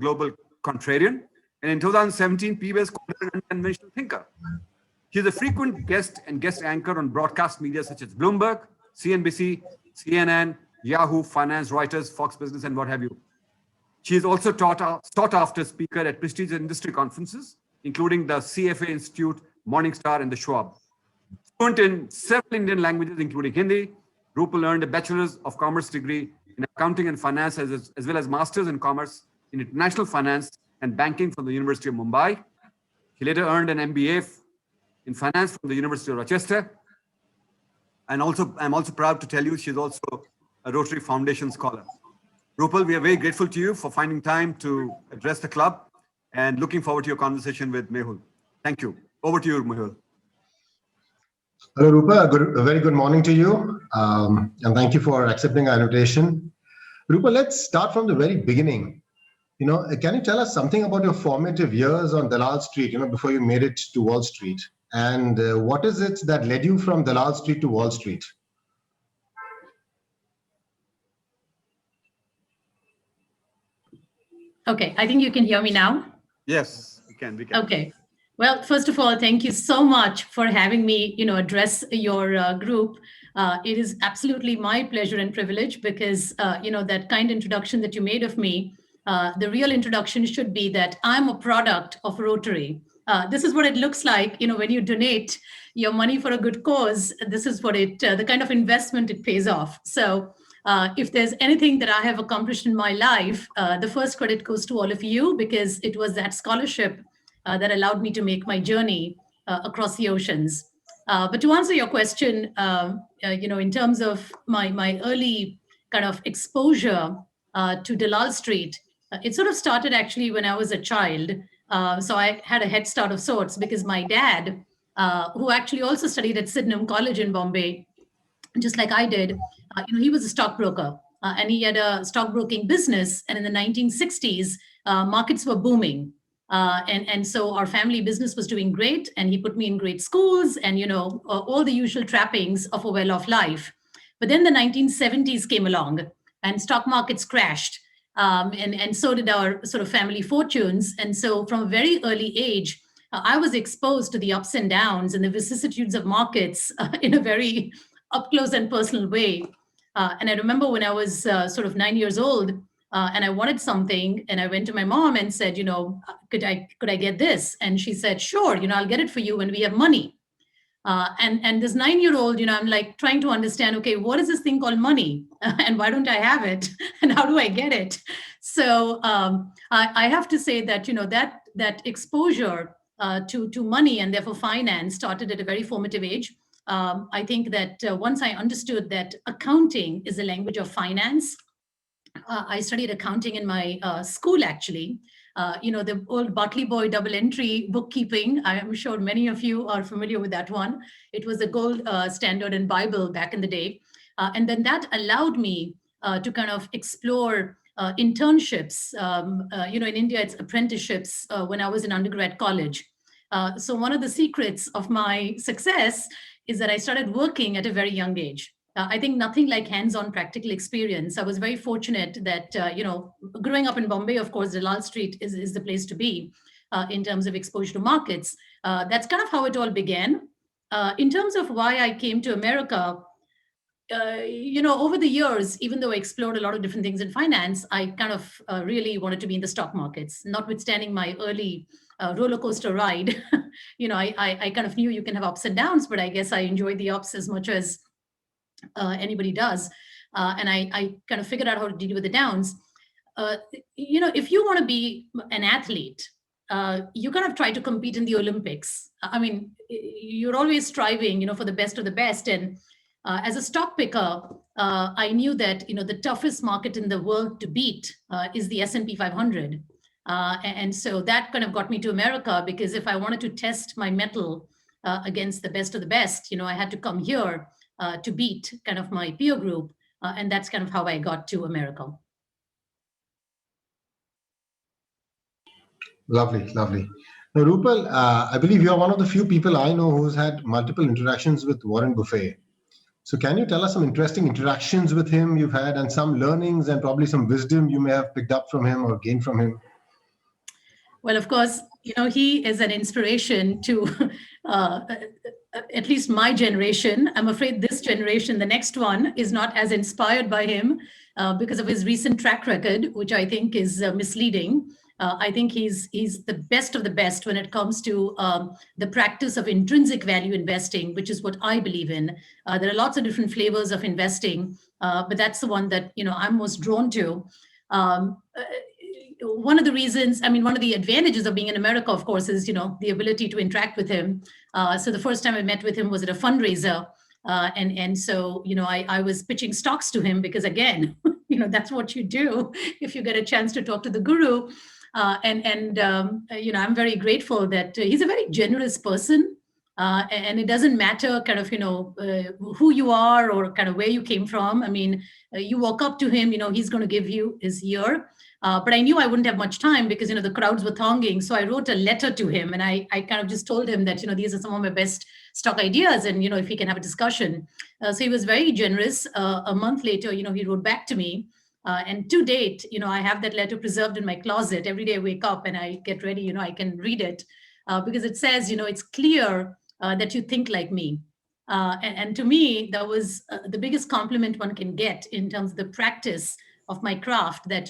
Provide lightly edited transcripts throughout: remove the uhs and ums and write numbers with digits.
global contrarian. And in 2017, PBS called her an unconventional thinker. She's a frequent guest and guest anchor on broadcast media such as Bloomberg, CNBC, CNN, Yahoo, Finance, Reuters, Fox Business, and what have you. She is also sought-after speaker at prestigious industry conferences, including the CFA Institute, Morningstar, and the Schwab. Fluent in several Indian languages, including Hindi, Rupal earned a Bachelor's of Commerce degree in Accounting and Finance, as well as Master's in Commerce in International Finance and Banking from the University of Mumbai. He later earned an MBA in Finance from the University of Rochester. And I'm also proud to tell you she's also a Rotary Foundation scholar. Rupal, we are very grateful to you for finding time to address the club and looking forward to your conversation with Mehul. Thank you. Over to you, Mehul. Hello, Rupal. A very good morning to you. And thank you for accepting our invitation. Rupal, let's start from the very beginning. Can you tell us something about your formative years on Dalal Street, before you made it to Wall Street? And what is it that led you from Dalal Street to Wall Street? Okay, I think you can hear me now. Yes, we can. Okay. Well, first of all, thank you so much for having me, address your group. It is absolutely my pleasure and privilege because, that kind introduction that you made of me, the real introduction should be that I'm a product of Rotary. This is what it looks like, when you donate your money for a good cause. This is what the kind of investment it pays off. So if there's anything that I have accomplished in my life, the first credit goes to all of you because it was that scholarship that allowed me to make my journey across the oceans. But to answer your question, in terms of my early kind of exposure to Dalal Street, it sort of started actually when I was a child. So I had a head start of sorts because my dad, who actually also studied at Sydenham College in Bombay, just like I did, he was a stockbroker and he had a stockbroking business. And in the 1960s, markets were booming. And so our family business was doing great, and he put me in great schools and, all the usual trappings of a well-off life. But then the 1970s came along and stock markets crashed. And so did our sort of family fortunes. And so from a very early age, I was exposed to the ups and downs and the vicissitudes of markets in a very up close and personal way. And I remember when I was sort of 9 years old, and I wanted something, and I went to my mom and said, could I get this? And she said, sure, I'll get it for you when we have money. And this 9-year-old, I'm like trying to understand, okay, what is this thing called money? And why don't I have it? And how do I get it? So I have to say that, that exposure to money and therefore finance started at a very formative age. I think that once I understood that accounting is a language of finance, I studied accounting in my school, actually. The old Bartley Boy double entry bookkeeping. I am sure many of you are familiar with that one. It was a gold standard in Bible back in the day. And then that allowed me to kind of explore internships. In India, it's apprenticeships when I was in undergrad college. So one of the secrets of my success is that I started working at a very young age. I think nothing like hands-on practical experience. I was very fortunate that, growing up in Bombay, of course, Dalal Street is the place to be in terms of exposure to markets. That's kind of how it all began. In terms of why I came to America, over the years, even though I explored a lot of different things in finance, I kind of really wanted to be in the stock markets, notwithstanding my early roller coaster ride. I kind of knew you can have ups and downs, but I guess I enjoyed the ups as much as anybody does. And I kind of figured out how to deal with the downs. If you want to be an athlete, you kind of try to compete in the Olympics. I mean, you're always striving, for the best of the best. And as a stock picker, I knew that, the toughest market in the world to beat is the S&P 500. And so that kind of got me to America, because if I wanted to test my mettle against the best of the best, I had to come here to beat kind of my peer group. And that's kind of how I got to America. Lovely, lovely. Now, Rupal, I believe you're one of the few people I know who's had multiple interactions with Warren Buffett. So can you tell us some interesting interactions with him you've had, and some learnings and probably some wisdom you may have picked up from him or gained from him? Well, of course, he is an inspiration to at least my generation. I'm afraid this generation, the next one, is not as inspired by him because of his recent track record, which I think is misleading. I think he's the best of the best when it comes to the practice of intrinsic value investing, which is what I believe in. There are lots of different flavors of investing, but that's the one that I'm most drawn to. One of the reasons, one of the advantages of being in America, of course, is the ability to interact with him. So the first time I met with him was at a fundraiser, and so I was pitching stocks to him because, again, that's what you do if you get a chance to talk to the guru. I'm very grateful that he's a very generous person, and it doesn't matter kind of who you are or kind of where you came from. You walk up to him, he's going to give you his ear. But I knew I wouldn't have much time because the crowds were thronging. So I wrote a letter to him, and I kind of just told him that these are some of my best stock ideas, and if we can have a discussion. So he was very generous. A month later, he wrote back to me. And to date, I have that letter preserved in my closet. Every day I wake up and I get ready, I can read it because it says, it's clear that you think like me. And to me, that was the biggest compliment one can get in terms of the practice of my craft, that,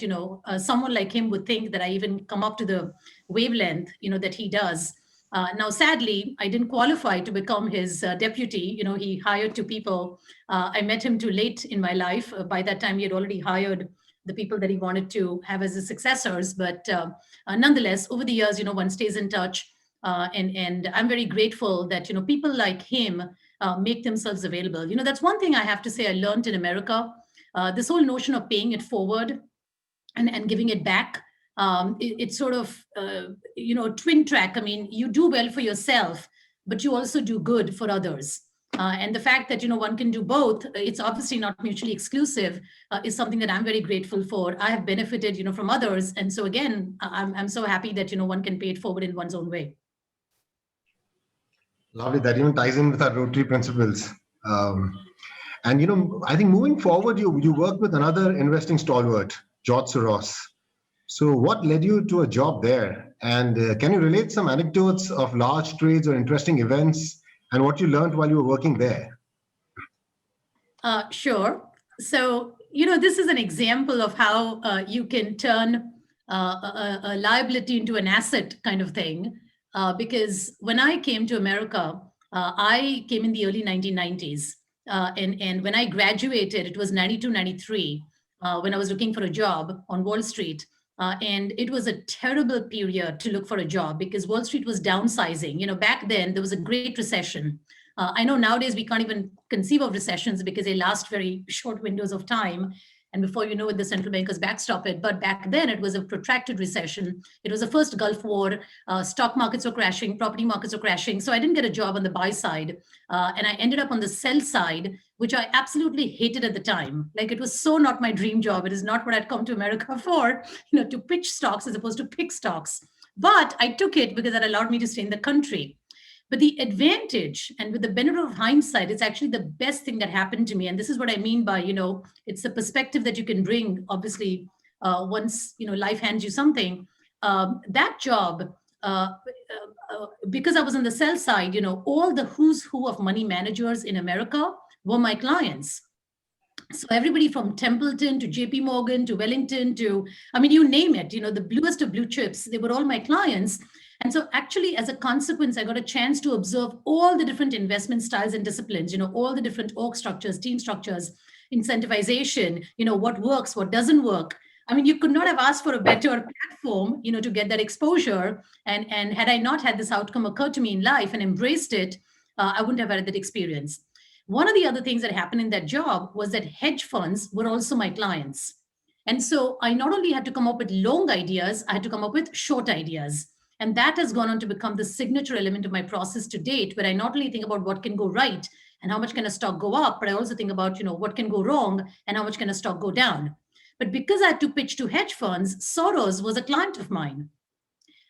someone like him would think that I even come up to the wavelength, that he does. Now, sadly, I didn't qualify to become his deputy. He hired two people. I met him too late in my life. By that time, he had already hired the people that he wanted to have as his successors. But nonetheless, over the years, one stays in touch. And I'm very grateful that, people like him make themselves available. That's one thing I have to say I learned in America. This whole notion of paying it forward and giving it back. It's sort of, twin track. You do well for yourself, but you also do good for others. And the fact that, one can do both, it's obviously not mutually exclusive, is something that I'm very grateful for. I have benefited, from others. And so again, I'm so happy that, one can pay it forward in one's own way. Lovely. That even ties in with our Rotary principles. And, I think moving forward, you worked with another investing stalwart, George Soros. So what led you to a job there? And can you relate some anecdotes of large trades or interesting events and what you learned while you were working there? Sure. So, this is an example of how you can turn a liability into an asset kind of thing. Because when I came to America, I came in the early 1990s. And when I graduated, it was 92, 93, when I was looking for a job on Wall Street. And it was a terrible period to look for a job because Wall Street was downsizing. Back then, there was a great recession. I know nowadays we can't even conceive of recessions because they last very short windows of time. And before you know it, the central bankers backstop it. But back then, it was a protracted recession. It was the first Gulf War. Stock markets were crashing. Property markets were crashing. So I didn't get a job on the buy side. And I ended up on the sell side, which I absolutely hated at the time. Like, it was so not my dream job. It is not what I'd come to America for, to pitch stocks as opposed to pick stocks. But I took it because that allowed me to stay in the country. But the advantage, and with the benefit of hindsight, it's actually the best thing that happened to me. And this is what I mean by, it's the perspective that you can bring, obviously, once, life hands you something. That job, because I was on the sell side, all the who's who of money managers in America were my clients. So everybody from Templeton to JP Morgan to Wellington to, you name it, the bluest of blue chips, they were all my clients. And so actually, as a consequence, I got a chance to observe all the different investment styles and disciplines, all the different org structures, team structures, incentivization, what works, what doesn't work. You could not have asked for a better platform, to get that exposure. And had I not had this outcome occur to me in life and embraced it, I wouldn't have had that experience. One of the other things that happened in that job was that hedge funds were also my clients. And so I not only had to come up with long ideas, I had to come up with short ideas. And that has gone on to become the signature element of my process to date, where I not only think about what can go right and how much can a stock go up, but I also think about, what can go wrong and how much can a stock go down. But because I had to pitch to hedge funds, Soros was a client of mine.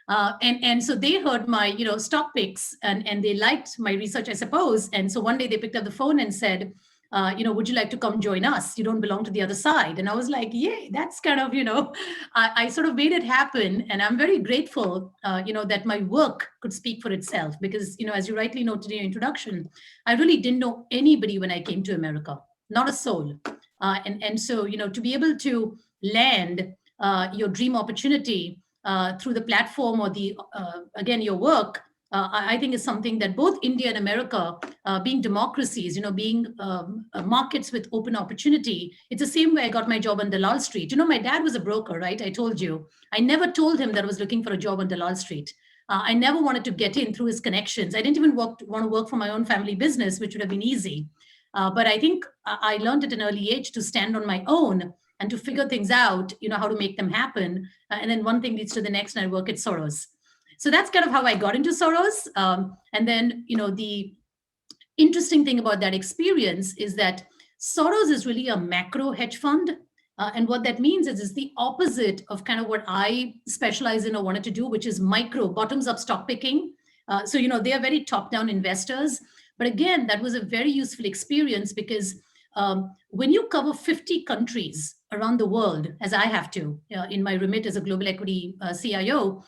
And so they heard my, stock picks and they liked my research, I suppose. And so one day they picked up the phone and said, would you like to come join us? You don't belong to the other side. And I was like, yay, that's kind of, I sort of made it happen. And I'm very grateful, that my work could speak for itself because, as you rightly noted in your introduction, I really didn't know anybody when I came to America, not a soul. And so, to be able to land your dream opportunity through the platform or again, your work, I think is something that both India and America, being democracies, being markets with open opportunity, it's the same way I got my job on Dalal Street. My dad was a broker, right? I told you. I never told him that I was looking for a job on Dalal Street. I never wanted to get in through his connections. I didn't even want to work for my own family business, which would have been easy. But I think I learned at an early age to stand on my own and to figure things out, how to make them happen. And then one thing leads to the next, and I work at Soros. So that's kind of how I got into Soros. And then, the interesting thing about that experience is that Soros is really a macro hedge fund. And what that means is the opposite of kind of what I specialize in or wanted to do, which is micro, bottoms up stock picking. So, they are very top down investors. But again, that was a very useful experience because when you cover 50 countries around the world, as I have to in my remit as a global equity CIO,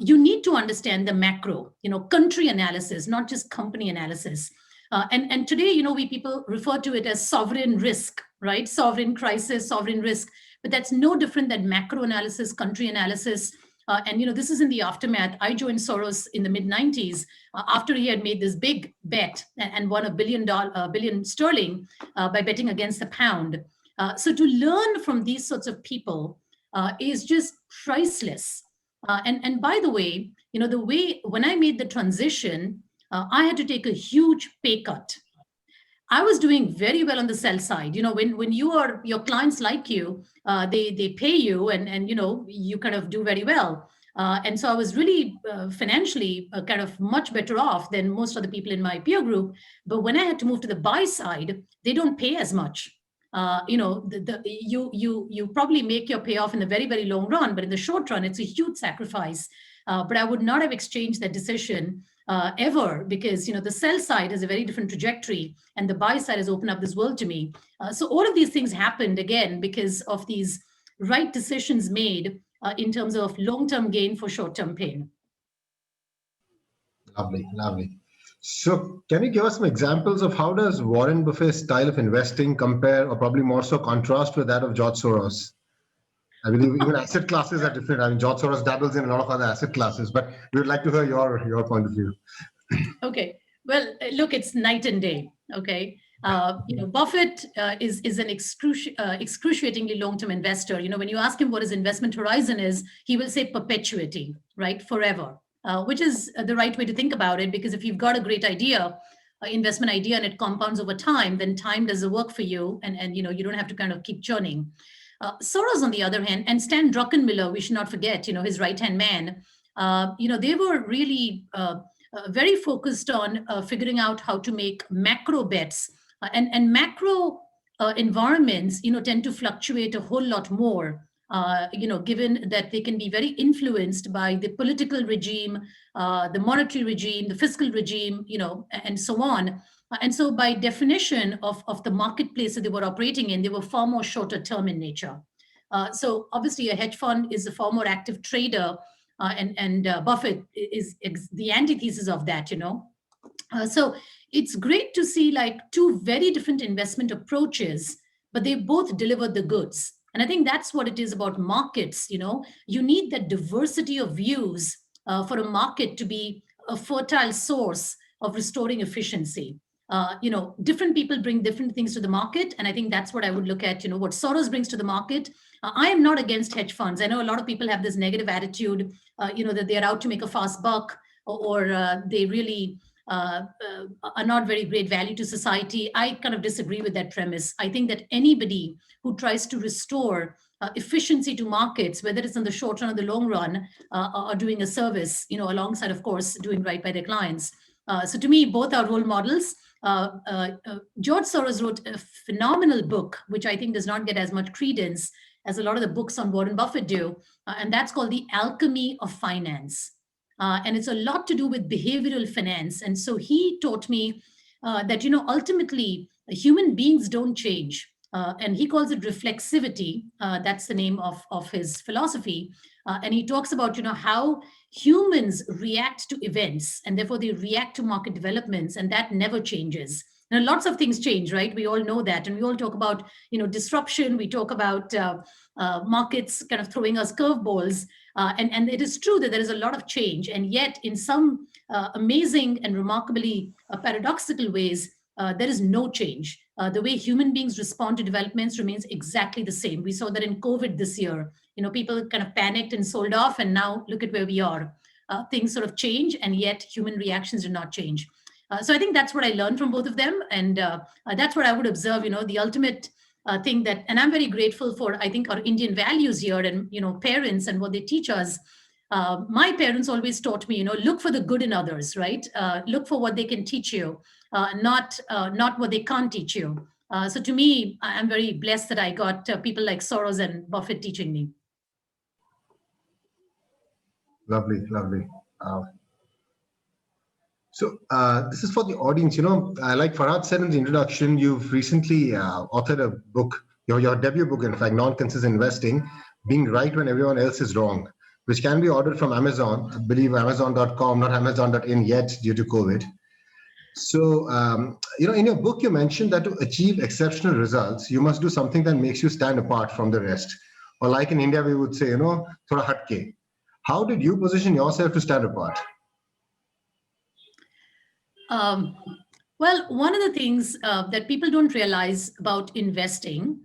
you need to understand the macro, country analysis, not just company analysis. And today, we people refer to it as sovereign risk, right? Sovereign crisis, sovereign risk. But that's no different than macro analysis, country analysis. And this is in the aftermath. I joined Soros in the mid-90s after he had made this big bet and won $1 billion sterling by betting against the pound. So to learn from these sorts of people is just priceless. And by the way, when I made the transition, I had to take a huge pay cut. I was doing very well on the sell side. When your clients like you, they pay you and you kind of do very well. And so I was really financially kind of much better off than most of the people in my peer group. But when I had to move to the buy side, they don't pay as much. You probably make your payoff in the very, very long run, but in the short run, it's a huge sacrifice. But I would not have exchanged that decision ever because the sell side has a very different trajectory and the buy side has opened up this world to me. So all of these things happened again because of these right decisions made in terms of long-term gain for short-term pain. Lovely, lovely. So can you give us some examples of how does Warren Buffett's style of investing compare or probably more so contrast with that of George Soros? I believe even asset classes are different. I mean, George Soros dabbles in a lot of other asset classes, but we would like to hear your point of view. Okay. Well, look, it's night and day. Okay. Buffett is an excruciatingly long-term investor. When you ask him what his investment horizon is, he will say perpetuity, right? Forever, which is the right way to think about it. Because if you've got a great idea, investment idea, and it compounds over time, then time does the work for you. And you don't have to kind of keep churning. Soros, on the other hand, and Stan Druckenmiller, we should not forget, his right-hand man, they were really very focused on figuring out how to make macro bets. And macro environments, tend to fluctuate a whole lot more, given that they can be very influenced by the political regime, the monetary regime, the fiscal regime, and so on. And so by definition of the marketplace that they were operating in, they were far more shorter term in nature. So obviously a hedge fund is a far more active trader, and Buffett is the antithesis of that, So it's great to see like two very different investment approaches, but they both deliver the goods. And I think that's what it is about markets. You need that diversity of views for a market to be a fertile source of restoring efficiency. Different people bring different things to the market. And I think that's what I would look at, what Soros brings to the market. I am not against hedge funds. I know a lot of people have this negative attitude, that they're out to make a fast buck or they really are not very great value to society. I kind of disagree with that premise. I think that anybody who tries to restore efficiency to markets, whether it's in the short run or the long run, are doing a service, alongside, of course, doing right by their clients. So to me, both are role models. George Soros wrote a phenomenal book, which I think does not get as much credence as a lot of the books on Warren Buffett do, and that's called The Alchemy of Finance. And it's a lot to do with behavioral finance. And so he taught me that, ultimately, human beings don't change. And he calls it reflexivity. That's the name of his philosophy. And he talks about, how humans react to events, and therefore they react to market developments, and that never changes. And lots of things change, right? We all know that. And we all talk about, disruption. We talk about markets kind of throwing us curveballs. And it is true that there is a lot of change. And yet, in some amazing and remarkably paradoxical ways, there is no change. The way human beings respond to developments remains exactly the same. We saw that in COVID this year. People kind of panicked and sold off, and now look at where we are. Things sort of change, and yet human reactions do not change. So I think that's what I learned from both of them, and that's what I would observe. The ultimate thing that, and I'm very grateful for, I think, our Indian values here, and parents and what they teach us. My parents always taught me, look for the good in others, right? Look for what they can teach you, not what they can't teach you. So to me, I'm very blessed that I got people like Soros and Buffett teaching me. Lovely, lovely. So this is for the audience. Like Farhad said in the introduction, you've recently authored a book, your debut book, in fact, Non-Consensus Investing, Being Right When Everyone Else Is Wrong, which can be ordered from Amazon. I believe Amazon.com, not Amazon.in yet due to COVID. So, in your book, you mentioned that to achieve exceptional results, you must do something that makes you stand apart from the rest. Or like in India, we would say, thoda hatke. How did you position yourself to stand apart? Well, one of the things that people don't realize about investing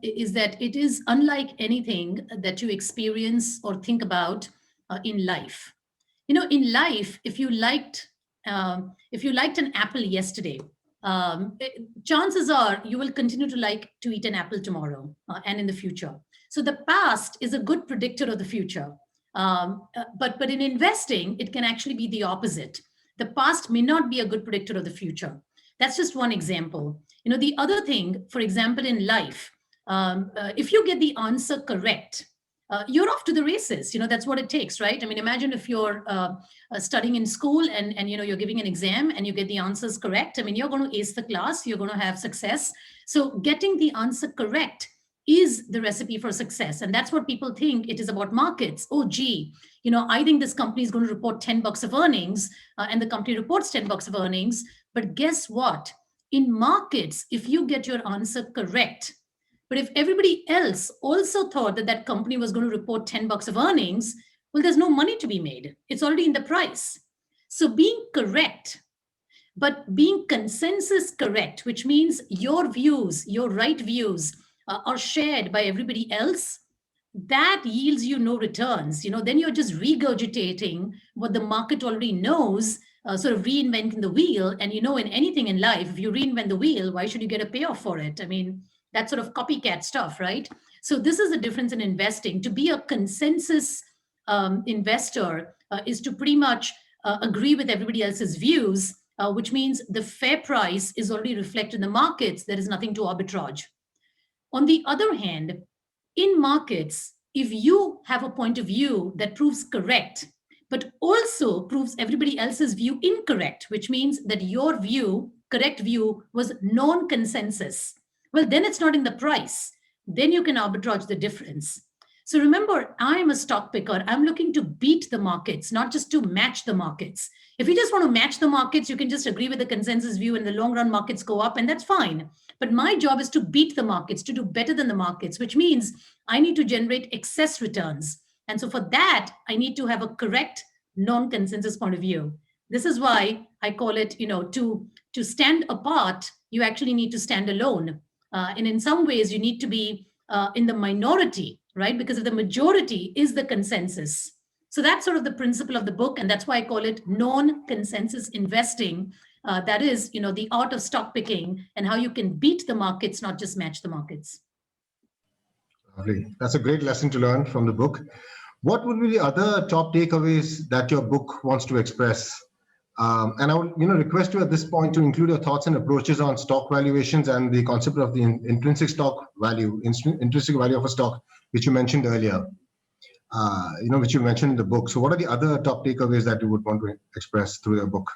is that it is unlike anything that you experience or think about in life. In life, if you liked an apple yesterday, chances are you will continue to like to eat an apple tomorrow and in the future. So the past is a good predictor of the future. But in investing, it can actually be the opposite. The past may not be a good predictor of the future. That's just one example. The other thing, for example, in life, if you get the answer correct, you're off to the races. That's what it takes, right? I mean, imagine if you're studying in school and you're giving an exam and you get the answers correct. I mean, you're going to ace the class, you're going to have success. So getting the answer correct is the recipe for success. And that's what people think it is about markets. Oh, gee, I think this company is going to report $10 of earnings, and the company reports $10 of earnings. But guess what? In markets, if you get your answer correct, but if everybody else also thought that that company was going to report $10 of earnings, well, there's no money to be made. It's already in the price. So being correct, but being consensus correct, which means your views, your right views, are shared by everybody else, that yields you no returns. Then you're just regurgitating what the market already knows, sort of reinventing the wheel. And in anything in life, if you reinvent the wheel, why should you get a payoff for it? I mean, that's sort of copycat stuff, right? So this is the difference in investing. To be a consensus investor is to pretty much agree with everybody else's views, which means the fair price is already reflected in the markets. There is nothing to arbitrage. On the other hand, in markets, if you have a point of view that proves correct, but also proves everybody else's view incorrect, which means that your view, correct view, was non-consensus, well, then it's not in the price. Then you can arbitrage the difference. So remember, I'm a stock picker. I'm looking to beat the markets, not just to match the markets. If you just want to match the markets, you can just agree with the consensus view and the long run markets go up, and that's fine. But my job is to beat the markets, to do better than the markets, which means I need to generate excess returns. And so for that, I need to have a correct non-consensus point of view. This is why I call it, to stand apart, you actually need to stand alone. And in some ways, you need to be in the minority, right? Because if the majority is the consensus. So that's sort of the principle of the book. And that's why I call it non-consensus investing. That is, the art of stock picking and how you can beat the markets, not just match the markets. Lovely. That's a great lesson to learn from the book. What would be the other top takeaways that your book wants to express? And I would request you at this point to include your thoughts and approaches on stock valuations and the concept of the intrinsic stock value, intrinsic value of a stock, which you mentioned earlier, which you mentioned in the book. So what are the other top takeaways that you would want to express through your book?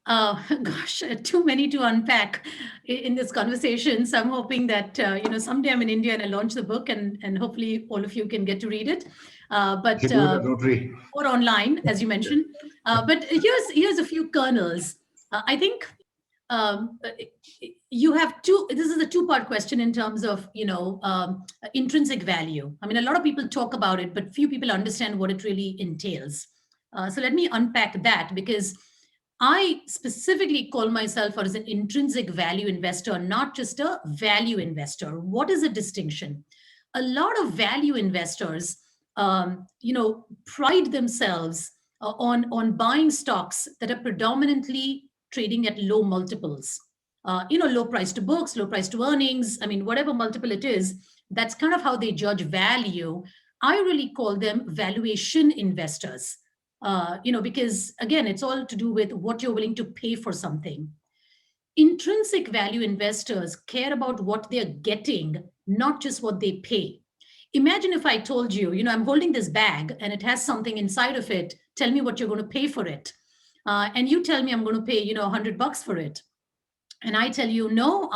Gosh, too many to unpack in this conversation. So I'm hoping that someday I'm in India and I launch the book, and hopefully all of you can get to read it. But You do it at Rotary. or online, as you mentioned. But here's a few kernels. I think you have two. This is a two-part question in terms of intrinsic value. I mean, a lot of people talk about it, but few people understand what it really entails. So let me unpack that, because I specifically call myself as an intrinsic value investor, not just a value investor. What is the distinction? A lot of value investors, pride themselves on buying stocks that are predominantly trading at low multiples. Low price to books, low price to earnings. I mean, whatever multiple it is, that's kind of how they judge value. I really call them valuation investors. Because again, it's all to do with what you're willing to pay for something. Intrinsic value investors care about what they're getting, not just what they pay. Imagine if I told you, I'm holding this bag and it has something inside of it. Tell me what you're going to pay for it. And you tell me I'm going to pay, $100 for it. And I tell you, no,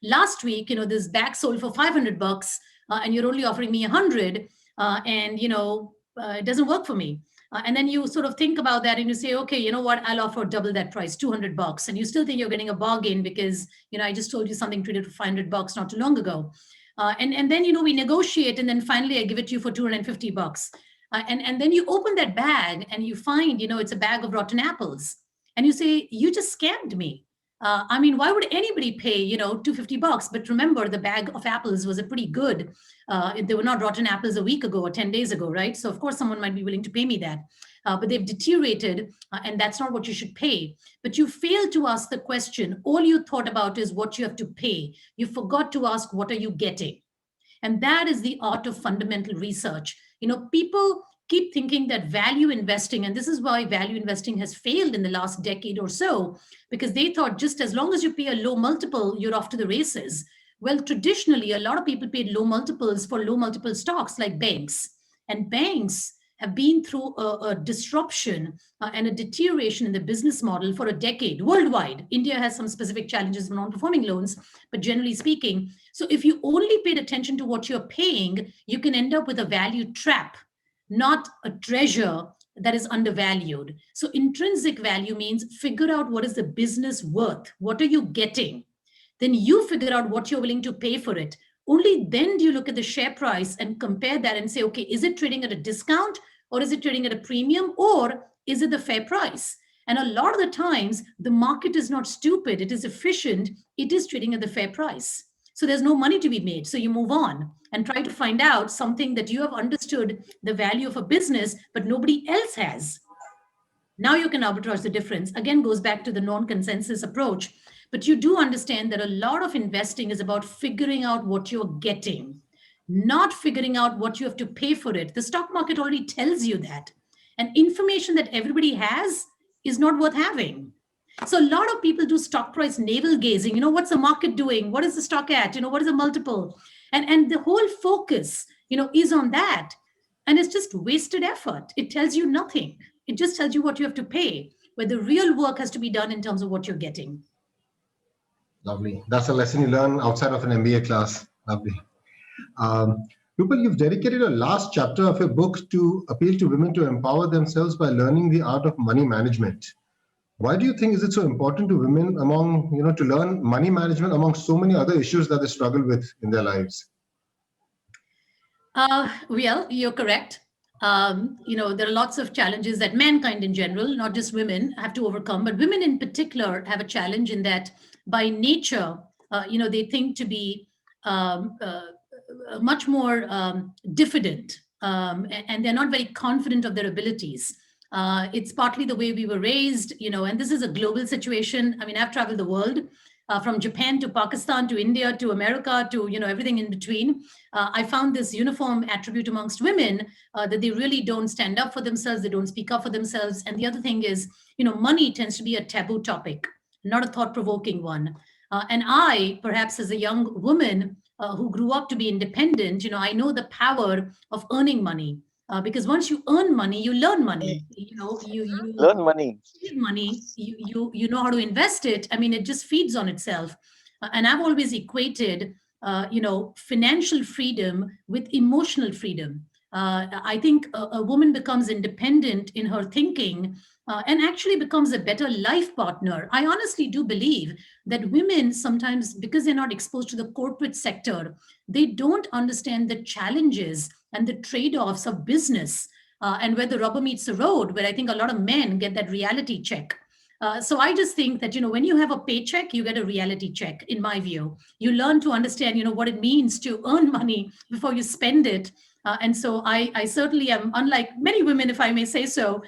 last week, this bag sold for $500 and you're only offering me 100 and, it doesn't work for me. And then you sort of think about that and you say, okay, you know what, I'll offer double that price, $200. And you still think you're getting a bargain because, I just told you something traded for $500 not too long ago. And then, we negotiate, and then finally I give it to you for $250. And then you open that bag and you find, it's a bag of rotten apples. And you say, you just scammed me. Why would anybody pay, $250? But remember, the bag of apples was a pretty good. They were not rotten apples a week ago or 10 days ago, right? So of course, someone might be willing to pay me that. But they've deteriorated, and that's not what you should pay. But you failed to ask the question. All you thought about is what you have to pay. You forgot to ask, what are you getting? And that is the art of fundamental research. People keep thinking that value investing, and this is why value investing has failed in the last decade or so, because they thought just as long as you pay a low multiple, you're off to the races. Well, traditionally, a lot of people paid low multiples for low multiple stocks like banks. And banks have been through a disruption and a deterioration in the business model for a decade worldwide. India has some specific challenges with non-performing loans, but generally speaking, so if you only paid attention to what you're paying, you can end up with a value trap, not a treasure that is undervalued. So intrinsic value means figure out what is the business worth. What are you getting? Then you figure out what you're willing to pay for it. Only then do you look at the share price and compare that and say, okay, is it trading at a discount, or is it trading at a premium, or is it the fair price? And a lot of the times, the market is not stupid. It is efficient. It is trading at the fair price. So there's no money to be made. So you move on and try to find out something that you have understood the value of a business, but nobody else has. Now you can arbitrage the difference. Again, goes back to the non-consensus approach. But you do understand that a lot of investing is about figuring out what you're getting, not figuring out what you have to pay for it. The stock market already tells you that. And information that everybody has is not worth having. So a lot of people do stock price navel gazing. What's the market doing? What is the stock at? What is the multiple? And the whole focus, is on that. And it's just wasted effort. It tells you nothing. It just tells you what you have to pay, where the real work has to be done in terms of what you're getting. Lovely. That's a lesson you learn outside of an MBA class. Lovely. Rupal, you've dedicated a last chapter of your book to appeal to women to empower themselves by learning the art of money management. Why do you think is it so important to women to learn money management among so many other issues that they struggle with in their lives? Well, you're correct. There are lots of challenges that mankind in general, not just women, have to overcome. But women in particular have a challenge in that by nature, they think to be much more diffident, and they're not very confident of their abilities. It's partly the way we were raised, and this is a global situation. I've traveled the world from Japan to Pakistan to India to America to, everything in between. I found this uniform attribute amongst women that they really don't stand up for themselves. They don't speak up for themselves. And the other thing is, money tends to be a taboo topic, not a thought-provoking one. And I, perhaps as a young woman who grew up to be independent, I know the power of earning money. because once you earn money, you learn money. You Learn money. save money. You know how to invest it. I mean, it just feeds on itself. And I've always equated, financial freedom with emotional freedom. I think a woman becomes independent in her thinking and actually becomes a better life partner. I honestly do believe that women sometimes, because they're not exposed to the corporate sector, they don't understand the challenges and the trade-offs of business and where the rubber meets the road, where I think a lot of men get that reality check. So I just think that, when you have a paycheck, you get a reality check, in my view. You learn to understand, what it means to earn money before you spend it. And so I certainly am, unlike many women, if I may say so,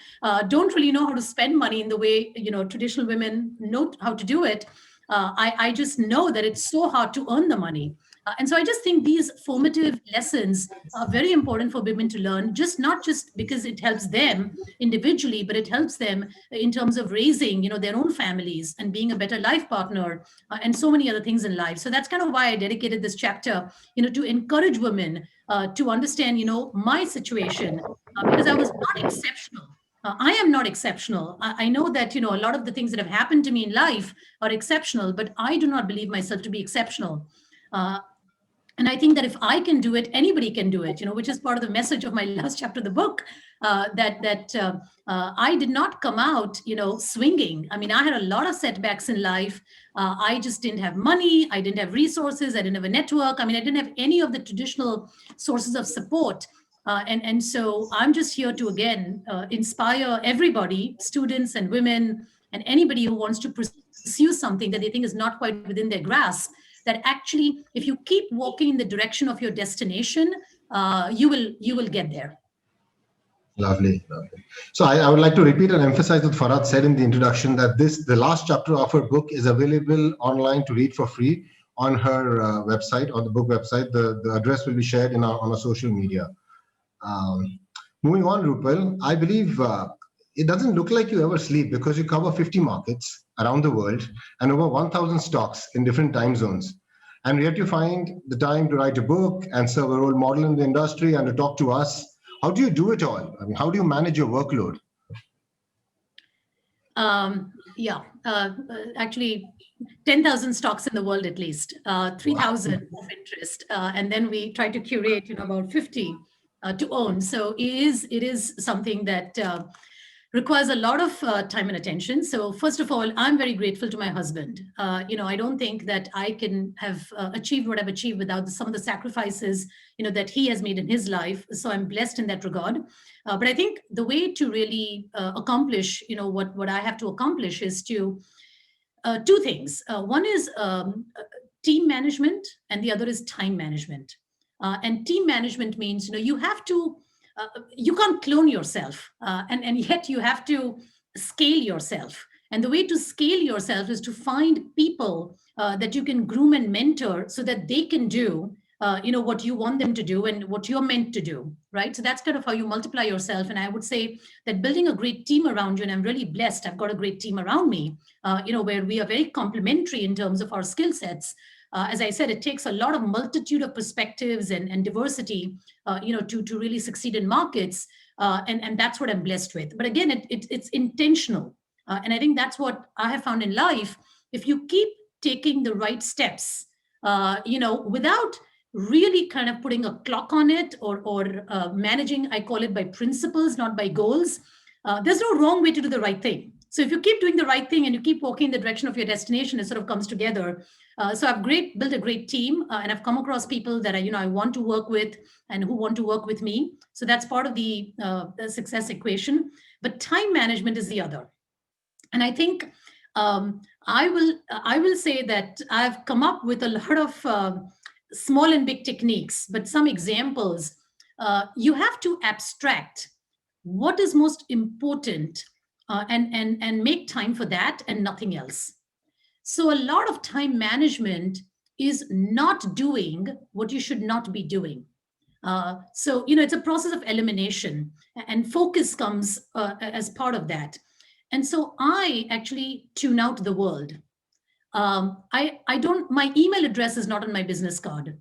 don't really know how to spend money in the way, traditional women know how to do it. I just know that it's so hard to earn the money. And so I just think these formative lessons are very important for women to learn, not just because it helps them individually, but it helps them in terms of raising, their own families and being a better life partner and so many other things in life. So that's kind of why I dedicated this chapter, to encourage women to understand, my situation, because I was not exceptional. I am not exceptional. I know that, a lot of the things that have happened to me in life are exceptional, but I do not believe myself to be exceptional. And I think that if I can do it, anybody can do it, which is part of the message of my last chapter of the book, that I did not come out, swinging. I mean, I had a lot of setbacks in life. I just didn't have money. I didn't have resources. I didn't have a network. I mean, I didn't have any of the traditional sources of support. And so I'm just here to, again, inspire everybody, students and women, and anybody who wants to pursue something that they think is not quite within their grasp, that actually, if you keep walking in the direction of your destination, you will get there. Lovely. So I would like to repeat and emphasize what Farhad said in the introduction, that the last chapter of her book is available online to read for free on her website, on the book website. The address will be shared on our social media. Moving on, Rupal, I believe it doesn't look like you ever sleep, because you cover 50 markets around the world and over 1,000 stocks in different time zones. And yet you find the time to write a book and serve a role model in the industry and to talk to us. How do you do it all? I mean, how do you manage your workload? Actually, 10,000 stocks in the world at least, 3,000 of interest. And then we try to curate, about 50 to own. So it is something that requires a lot of time and attention. So first of all, I'm very grateful to my husband. I don't think that I can have achieved what I've achieved without some of the sacrifices, that he has made in his life. So I'm blessed in that regard. But I think the way to really accomplish, what I have to accomplish is to two things. One is team management, and the other is time management. And team management means, you have to, you can't clone yourself, and yet you have to scale yourself. And the way to scale yourself is to find people that you can groom and mentor so that they can do what you want them to do and what you're meant to do, right? So that's kind of how you multiply yourself. And I would say that building a great team around you, and I'm really blessed, I've got a great team around me, where we are very complementary in terms of our skill sets. As I said, it takes a lot of multitude of perspectives and diversity, to really succeed in markets. And that's what I'm blessed with. But again, it's intentional. And I think that's what I have found in life. If you keep taking the right steps, without really kind of putting a clock on it or managing, I call it by principles, not by goals, there's no wrong way to do the right thing. So if you keep doing the right thing and you keep walking in the direction of your destination, it sort of comes together. So I've built a great team, and I've come across people that I want to work with and who want to work with me. So that's part of the success equation. But time management is the other. And I think I will say that I've come up with a lot of small and big techniques, but some examples. You have to abstract what is most important and make time for that and nothing else. So a lot of time management is not doing what you should not be doing. So it's a process of elimination, and focus comes as part of that. And so I actually tune out the world. My email address is not on my business card.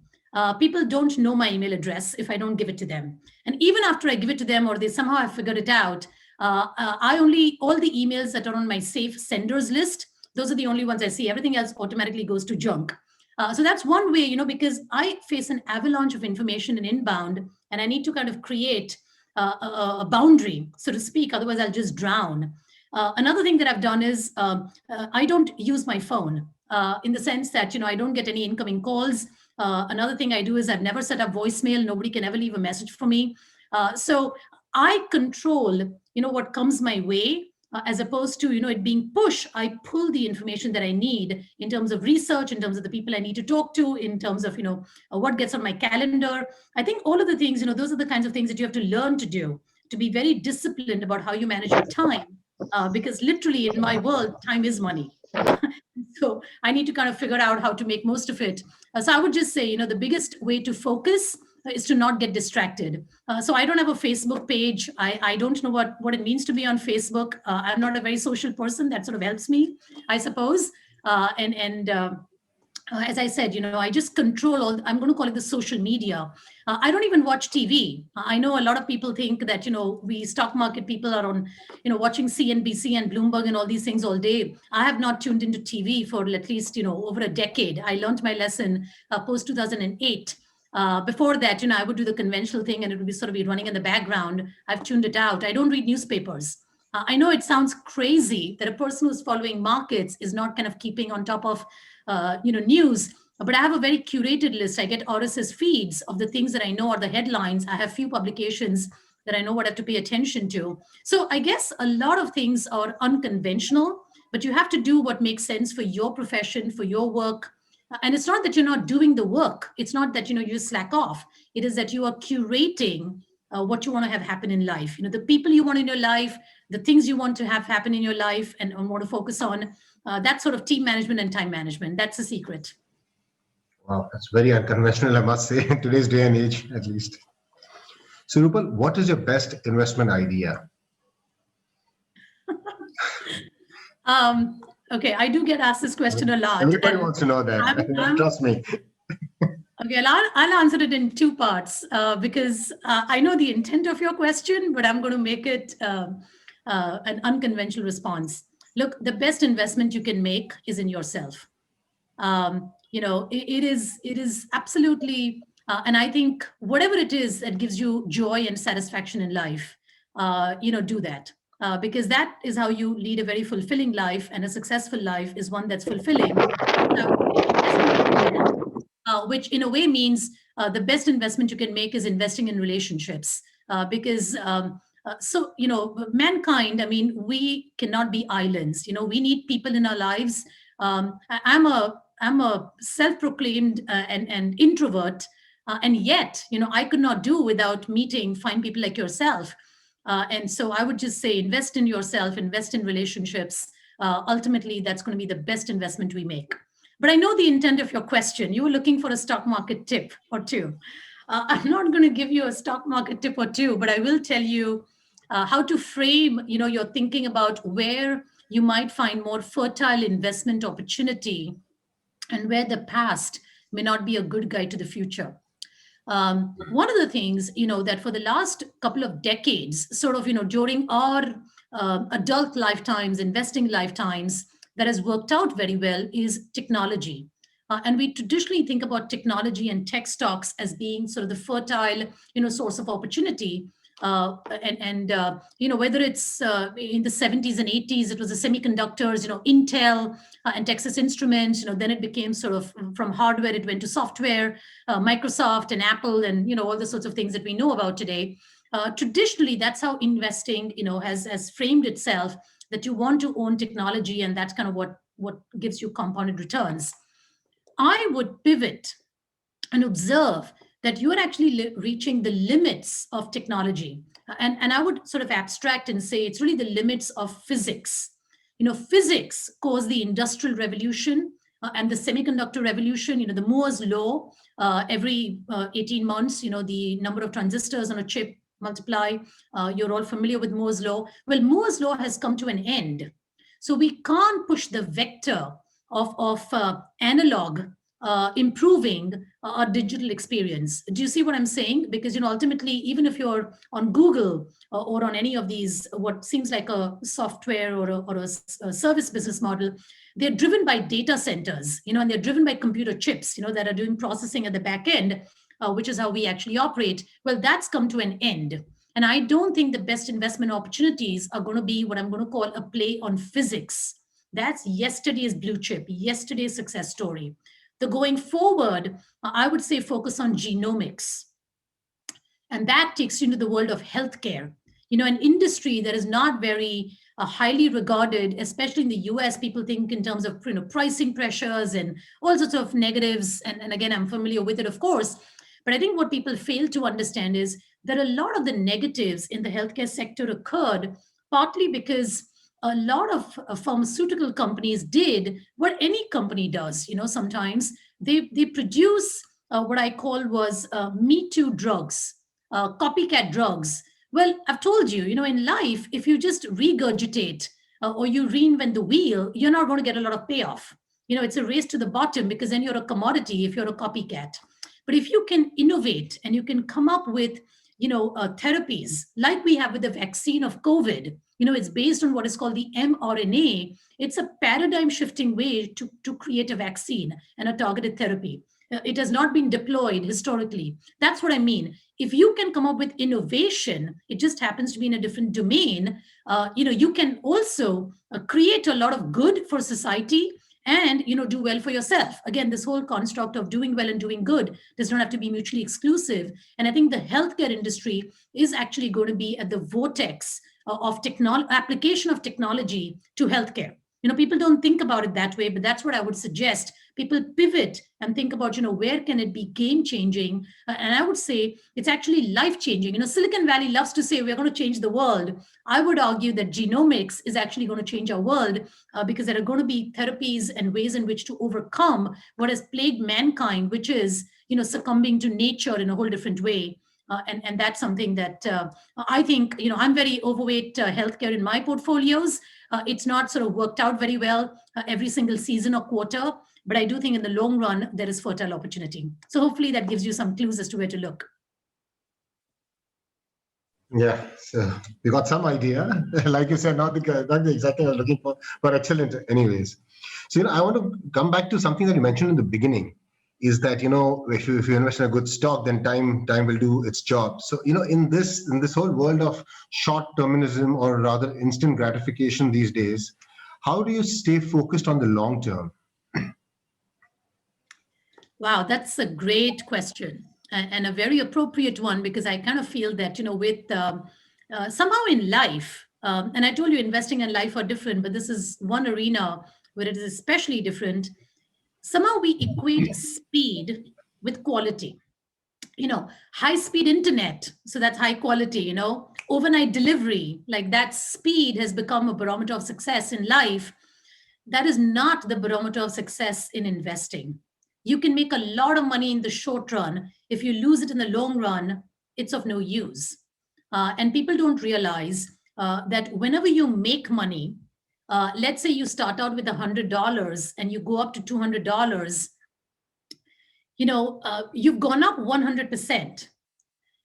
People don't know my email address if I don't give it to them. And even after I give it to them or they somehow have figured it out, all the emails that are on my safe senders list, those are the only ones I see. Everything else automatically goes to junk. So that's one way, because I face an avalanche of information in inbound, and I need to kind of create a boundary, so to speak, otherwise I'll just drown. Another thing that I've done is I don't use my phone in the sense that, I don't get any incoming calls. Another thing I do is I've never set up voicemail. Nobody can ever leave a message for me. So I control, what comes my way, as opposed to, it being push. I pull the information that I need in terms of research, in terms of the people I need to talk to, in terms of, what gets on my calendar. I think all of the things, those are the kinds of things that you have to learn to do, to be very disciplined about how you manage your time. Because literally in my world, time is money. So I need to kind of figure out how to make most of it. So I would just say, the biggest way to focus is to not get distracted. So I don't have a Facebook page. I don't know what it means to be on Facebook. I'm not a very social person. That sort of helps me, I suppose. As I said, I just control I'm going to call it the social media. I don't even watch TV. I know a lot of people think that, we stock market people are on, watching CNBC and Bloomberg and all these things all day. I have not tuned into TV for at least, over a decade. I learned my lesson post 2008. Before that, I would do the conventional thing and it would be sort of be running in the background. I've tuned it out. I don't read newspapers. I know it sounds crazy that a person who's following markets is not kind of keeping on top of news, but I have a very curated list. I get RSS feeds of the things that I know are the headlines. I have few publications that I know what I have to pay attention to. So I guess a lot of things are unconventional, but you have to do what makes sense for your profession, for your work. And it's not that you're not doing the work. It's not that, you slack off. It is that you are curating what you want to have happen in life. The people you want in your life, the things you want to have happen in your life and want to focus on. That sort of team management and time management. That's the secret. Wow, that's very unconventional, I must say, in today's day and age, at least. So, Rupal, what is your best investment idea? Okay, I do get asked this question a lot. Everybody wants to know that. Trust me. Okay, I'll answer it in two parts because I know the intent of your question, but I'm going to make it an unconventional response. Look, the best investment you can make is in yourself. It is absolutely, and I think whatever it is that gives you joy and satisfaction in life, do that. Because that is how you lead a very fulfilling life, and a successful life is one that's fulfilling. Which in a way means the best investment you can make is investing in relationships. Because mankind, we cannot be islands. We need people in our lives. I'm a self-proclaimed and introvert, and yet, I could not do without meeting fine people like yourself. And so I would just say, invest in yourself, invest in relationships. Ultimately, that's going to be the best investment we make. But I know the intent of your question. You were looking for a stock market tip or two. I'm not going to give you a stock market tip or two, but I will tell you how to frame, your thinking about where you might find more fertile investment opportunity and where the past may not be a good guide to the future. One of the things, that for the last couple of decades, sort of, during our adult lifetimes, investing lifetimes, that has worked out very well is technology. And we traditionally think about technology and tech stocks as being sort of the fertile, source of opportunity. Whether it's in the 70s and 80s, it was the semiconductors, Intel and Texas Instruments, then it became sort of from hardware, it went to software, Microsoft and Apple and, all the sorts of things that we know about today. Traditionally, that's how investing, has framed itself, that you want to own technology, and that's kind of what gives you compounded returns. I would pivot and observe that you are actually reaching the limits of technology. And I would sort of abstract and say it's really the limits of physics. Physics caused the Industrial Revolution and the semiconductor revolution, the Moore's law, every 18 months, the number of transistors on a chip multiply. You're all familiar with Moore's law. Well, Moore's law has come to an end. So we can't push the vector of analog improving our digital experience. Do you see what I'm saying? Because ultimately, even if you're on Google or on any of these, what seems like a software or a service business model, they're driven by data centers, and they're driven by computer chips, that are doing processing at the back end, which is how we actually operate. Well, that's come to an end. And I don't think the best investment opportunities are going to be what I'm going to call a play on physics. That's yesterday's blue chip, yesterday's success story. The going forward, I would say focus on genomics. And that takes you into the world of healthcare. An industry that is not very highly regarded, especially in the US. People think in terms of pricing pressures and all sorts of negatives. And again, I'm familiar with it, of course. But I think what people fail to understand is that a lot of the negatives in the healthcare sector occurred partly because a lot of pharmaceutical companies did what any company does. Sometimes they produce what I call was Me Too drugs, copycat drugs. Well, I've told you, in life, if you just regurgitate or you reinvent the wheel, you're not going to get a lot of payoff. It's a race to the bottom because then you're a commodity if you're a copycat. But if you can innovate and you can come up with therapies like we have with the vaccine of COVID, it's based on what is called the mRNA. It's a paradigm shifting way to create a vaccine and a targeted therapy. It has not been deployed historically. That's what I mean. If you can come up with innovation, it just happens to be in a different domain. You can also create a lot of good for society and do well for yourself. Again, this whole construct of doing well and doing good does not have to be mutually exclusive. And I think the healthcare industry is actually going to be at the vortex of application of technology to healthcare. People don't think about it that way, but that's what I would suggest. People pivot and think about, where can it be game changing? And I would say it's actually life changing. Silicon Valley loves to say we're going to change the world. I would argue that genomics is actually going to change our world because there are going to be therapies and ways in which to overcome what has plagued mankind, which is, succumbing to nature in a whole different way. And that's something that I think, I'm very overweight healthcare in my portfolios. It's not sort of worked out very well every single season or quarter, but I do think in the long run, there is fertile opportunity. So hopefully that gives you some clues as to where to look. Yeah, so we got some idea. Like you said, not the exact thing I was looking for, but excellent anyways. So, I want to come back to something that you mentioned in the beginning, is that, if you invest in a good stock, then time will do its job. So, in this whole world of short-termism, or rather instant gratification these days, how do you stay focused on the long term? Wow, that's a great question and a very appropriate one, because I kind of feel that, with somehow in life, and I told you investing and life are different, but this is one arena where it is especially different. Somehow we equate speed with quality. High speed internet, so that's high quality. Overnight delivery, like that speed has become a barometer of success in life. That is not the barometer of success in investing. You can make a lot of money in the short run. If you lose it in the long run, it's of no use. And people don't realize that whenever you make money, let's say you start out with $100 and you go up to $200, you've gone up 100%,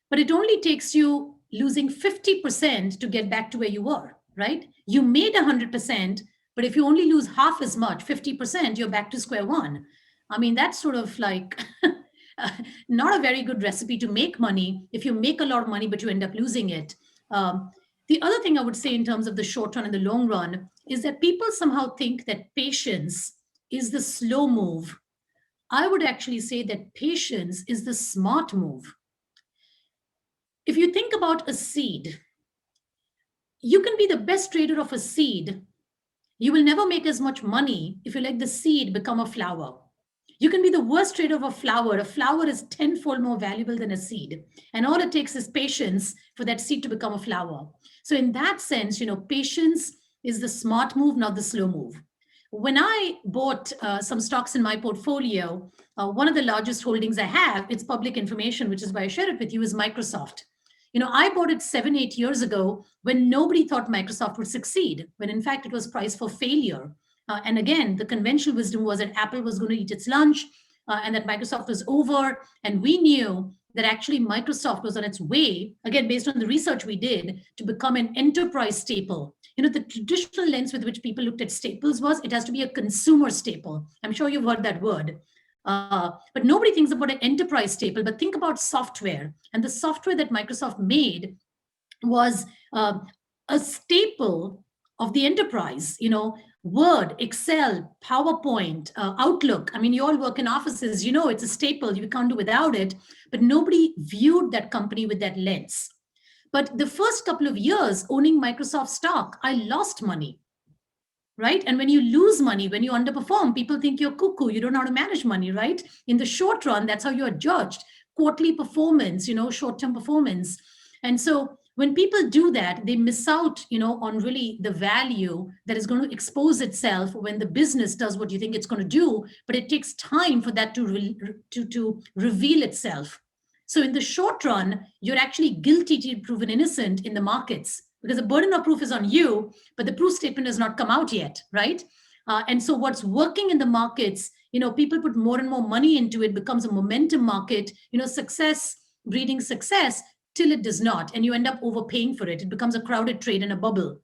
but it only takes you losing 50% to get back to where you were, right? You made 100%, but if you only lose half as much, 50%, you're back to square one. I mean, that's sort of like not a very good recipe to make money if you make a lot of money, but you end up losing it. The other thing I would say in terms of the short run and the long run is that people somehow think that patience is the slow move. I would actually say that patience is the smart move. If you think about a seed, you can be the best trader of a seed. You will never make as much money if you let the seed become a flower. You can be the worst trader of a flower. A flower is tenfold more valuable than a seed. And all it takes is patience for that seed to become a flower. So in that sense, patience is the smart move, not the slow move. When I bought some stocks in my portfolio, one of the largest holdings I have, it's public information, which is why I share it with you, is Microsoft. I bought it 7-8 years ago when nobody thought Microsoft would succeed, when in fact it was priced for failure. And again, the conventional wisdom was that Apple was going to eat its lunch. and that Microsoft was over. And we knew that actually Microsoft was on its way, again, based on the research we did, to become an enterprise staple. The traditional lens with which people looked at staples was it has to be a consumer staple. I'm sure you've heard that word. But nobody thinks about an enterprise staple, but think about software. And the software that Microsoft made was a staple of the enterprise. Word, Excel, PowerPoint, Outlook. I mean, you all work in offices, it's a staple. You can't do without it. But nobody viewed that company with that lens. But the first couple of years owning Microsoft stock, I lost money, right? And when you lose money, when you underperform, people think you're cuckoo. You don't know how to manage money, right? In the short run, that's how you're judged. Quarterly performance, short-term performance. And so when people do that, they miss out, on really the value that is going to expose itself when the business does what you think it's going to do. But it takes time for that to reveal itself. So in the short run, you're actually guilty to be proven innocent in the markets because the burden of proof is on you, but the proof statement has not come out yet, right? And so what's working in the markets, people put more and more money into it, becomes a momentum market, success breeding success till it does not, and you end up overpaying for it. It becomes a crowded trade in a bubble.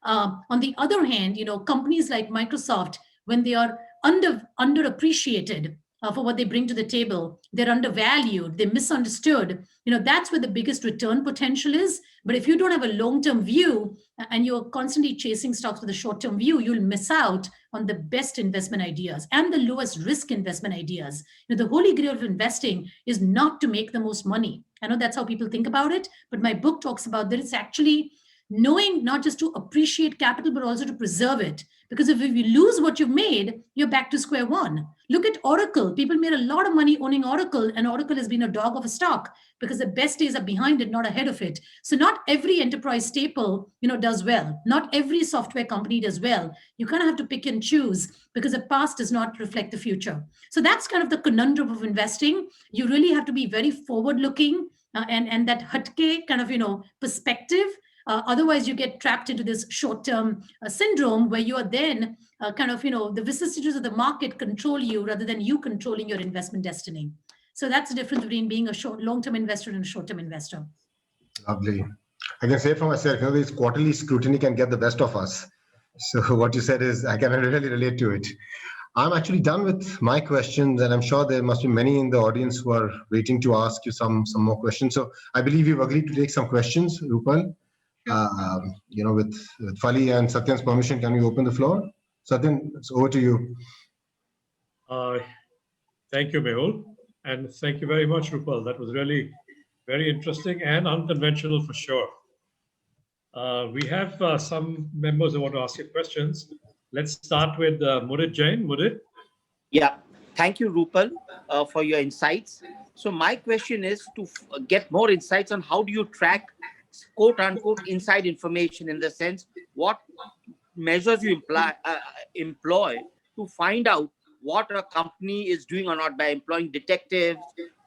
On the other hand, companies like Microsoft, when they are underappreciated, for what they bring to the table, they're undervalued, they're misunderstood. That's where the biggest return potential is. But if you don't have a long-term view and you're constantly chasing stocks with a short-term view, you'll miss out on the best investment ideas and the lowest risk investment ideas. The holy grail of investing is not to make the most money. I know that's how people think about it, but my book talks about that it's actually knowing not just to appreciate capital, but also to preserve it. Because if you lose what you've made, you're back to square one. Look at Oracle. People made a lot of money owning Oracle, and Oracle has been a dog of a stock because the best days are behind it, not ahead of it. So not every enterprise staple, does well. Not every software company does well. You kind of have to pick and choose because the past does not reflect the future. So that's kind of the conundrum of investing. You really have to be very forward-looking and that hatke kind of, perspective. Otherwise, you get trapped into this short-term syndrome where you are then the vicissitudes of the market control you rather than you controlling your investment destiny. So that's the difference between being a long-term investor and a short-term investor. Lovely. I can say for myself, this quarterly scrutiny can get the best of us. So what you said is, I can really relate to it. I'm actually done with my questions, and I'm sure there must be many in the audience who are waiting to ask you some more questions. So I believe you've agreed to take some questions, Rupal. With Fali and Satyan's permission, can we open the floor? Satyan, it's over to you. Thank you, Mehul. And thank you very much, Rupal. That was really very interesting and unconventional for sure. We have some members who want to ask you questions. Let's start with Mudit Jain. Mudit? Yeah, thank you, Rupal, for your insights. So my question is to get more insights on how do you track quote unquote inside information, in the sense what measures you employ to find out what a company is doing or not, by employing detectives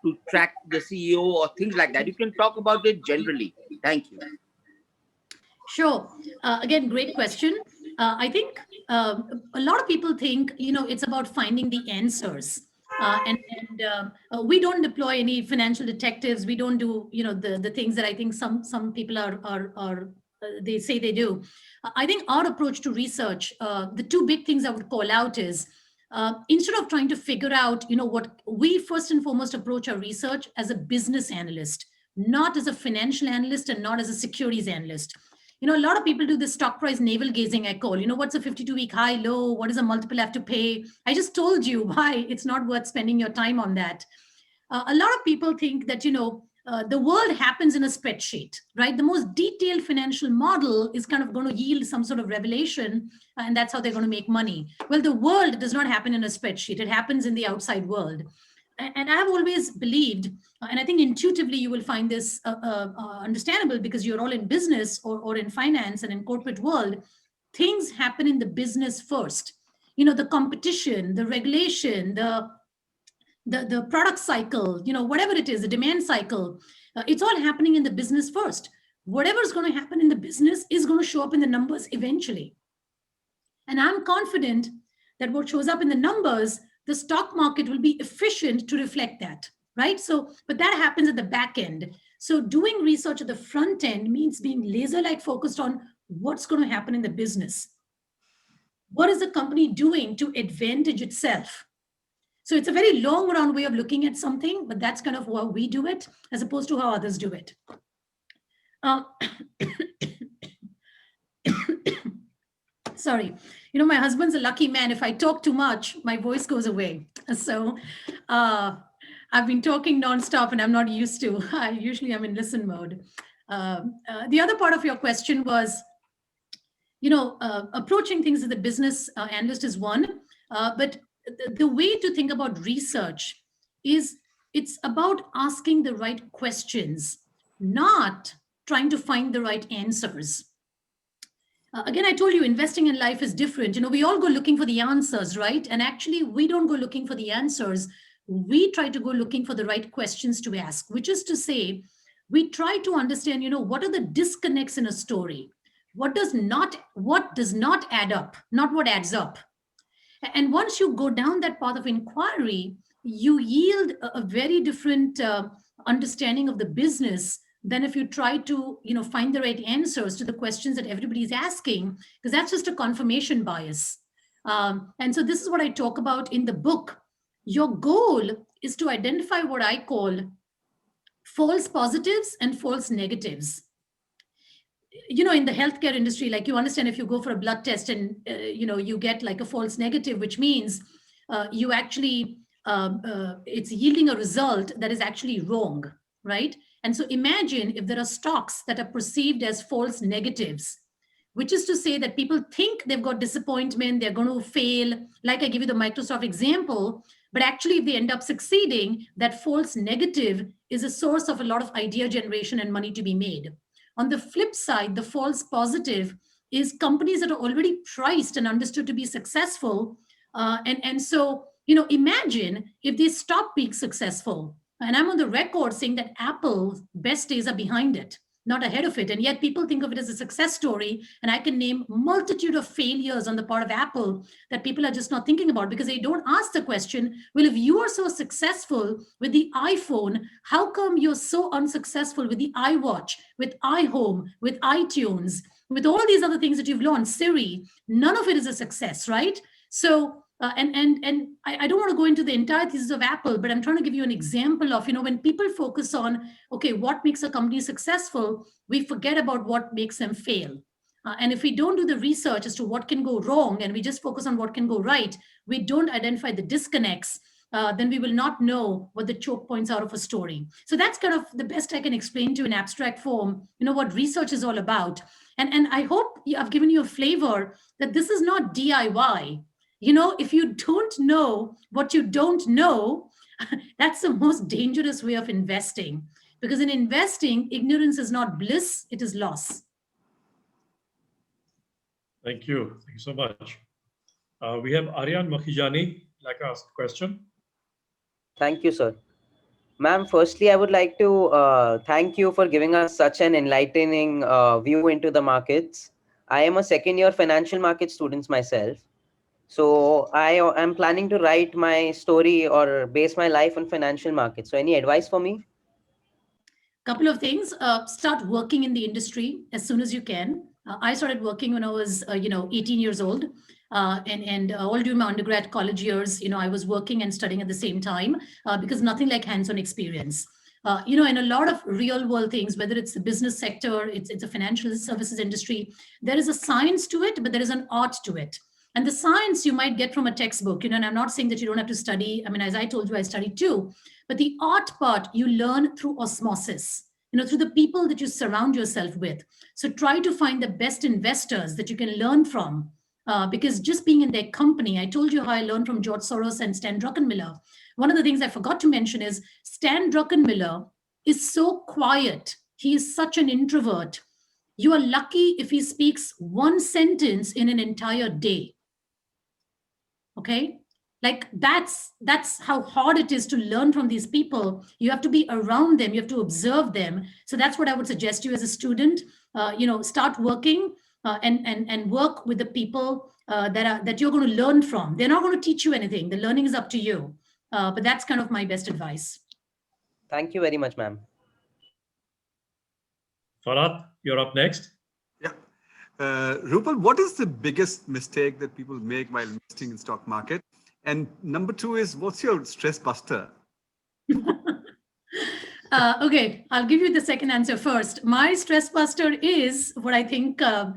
to track the CEO or things like that. You can talk about it generally. Thank you. Sure. Again, great question. I think a lot of people think, it's about finding the answers. And we don't deploy any financial detectives. We don't do, the things that I think some people are they say they do. I think our approach to research, the two big things I would call out is, instead of trying to figure out, what we first and foremost approach our research as a business analyst, not as a financial analyst and not as a securities analyst. A lot of people do this stock price navel gazing I call. What's a 52-week high, low? What does a multiple have to pay? I just told you why it's not worth spending your time on that. A lot of people think that, the world happens in a spreadsheet, right? The most detailed financial model is kind of going to yield some sort of revelation, and that's how they're going to make money. Well, the world does not happen in a spreadsheet. It happens in the outside world. And I've always believed, and I think intuitively you will find this understandable because you're all in business or in finance and in corporate world, things happen in the business first. The competition, the regulation, the product cycle, whatever it is, the demand cycle, it's all happening in the business first. Whatever's going to happen in the business is going to show up in the numbers eventually. And I'm confident that what shows up in the numbers the stock market will be efficient to reflect that, right? So, but that happens at the back end. So doing research at the front end means being laser-like focused on what's going to happen in the business. What is the company doing to advantage itself? So it's a very long round way of looking at something, but that's kind of how we do it as opposed to how others do it. Sorry, my husband's a lucky man. If I talk too much, my voice goes away. So I've been talking nonstop and I'm not used to. Usually I'm in listen mode. The other part of your question was, approaching things as a business analyst is one, but the way to think about research is it's about asking the right questions, not trying to find the right answers. Again, I told you investing in life is different. We all go looking for the answers, right? And actually, we don't go looking for the answers. We try to go looking for the right questions to ask, which is to say, we try to understand, what are the disconnects in a story? What does not add up, not what adds up. And once you go down that path of inquiry, you yield a very different understanding of the business than if you try to find the right answers to the questions that everybody's asking, because that's just a confirmation bias. And so this is what I talk about in the book. Your goal is to identify what I call false positives and false negatives. In the healthcare industry, like you understand, if you go for a blood test and you get like a false negative, which means you actually it's yielding a result that is actually wrong, right? And so imagine if there are stocks that are perceived as false negatives, which is to say that people think they've got disappointment, they're going to fail. Like I give you the Microsoft example, but actually if they end up succeeding, that false negative is a source of a lot of idea generation and money to be made. On the flip side, the false positive is companies that are already priced and understood to be successful. And so, imagine if they stop being successful. And I'm on the record saying that Apple's best days are behind it, not ahead of it. And yet people think of it as a success story. And I can name multitude of failures on the part of Apple that people are just not thinking about because they don't ask the question, well, if you are so successful with the iPhone, how come you're so unsuccessful with the iWatch, with iHome, with iTunes, with all these other things that you've launched, Siri? None of it is a success, right? So, I don't want to go into the entire thesis of Apple, but I'm trying to give you an example of, when people focus on, okay, what makes a company successful, we forget about what makes them fail. And if we don't do the research as to what can go wrong and we just focus on what can go right, we don't identify the disconnects, then we will not know what the choke points are of a story. So that's kind of the best I can explain to you in abstract form, what research is all about. And I hope I've given you a flavor that this is not DIY. If you don't know what you don't know, that's the most dangerous way of investing. Because in investing, ignorance is not bliss, it is loss. Thank you. Thank you so much. We have Aryan Makhijani, like to ask a question. Thank you, sir. Ma'am, firstly, I would like to thank you for giving us such an enlightening view into the markets. I am a second-year financial market student myself. So I am planning to write my story or base my life on financial markets. So any advice for me? Couple of things. Start working in the industry as soon as you can. I started working when I was, 18 years old. And all during my undergrad college years, I was working and studying at the same time because nothing like hands-on experience. In a lot of real world things, whether it's the business sector, it's a financial services industry, there is a science to it, but there is an art to it. And the science you might get from a textbook, and I'm not saying that you don't have to study. I mean, as I told you, I studied too. But the art part, you learn through osmosis, through the people that you surround yourself with. So try to find the best investors that you can learn from. Because just being in their company, I told you how I learned from George Soros and Stan Druckenmiller. One of the things I forgot to mention is Stan Druckenmiller is so quiet. He is such an introvert. You are lucky if he speaks one sentence in an entire day. Okay, like that's how hard it is to learn from these people. You have to be around them, you have to observe them. So that's what I would suggest you as a student. Start working, and work with the people that you're going to learn from. They're not going to teach you anything. The learning is up to you. But that's kind of my best advice. Thank you very much, ma'am. Farhat, you're up next. Yeah. Rupal, what is the biggest mistake that people make while investing in stock market? And number 2 is, what's your stress buster? Okay, I'll give you the second answer first. My stress buster is what I think a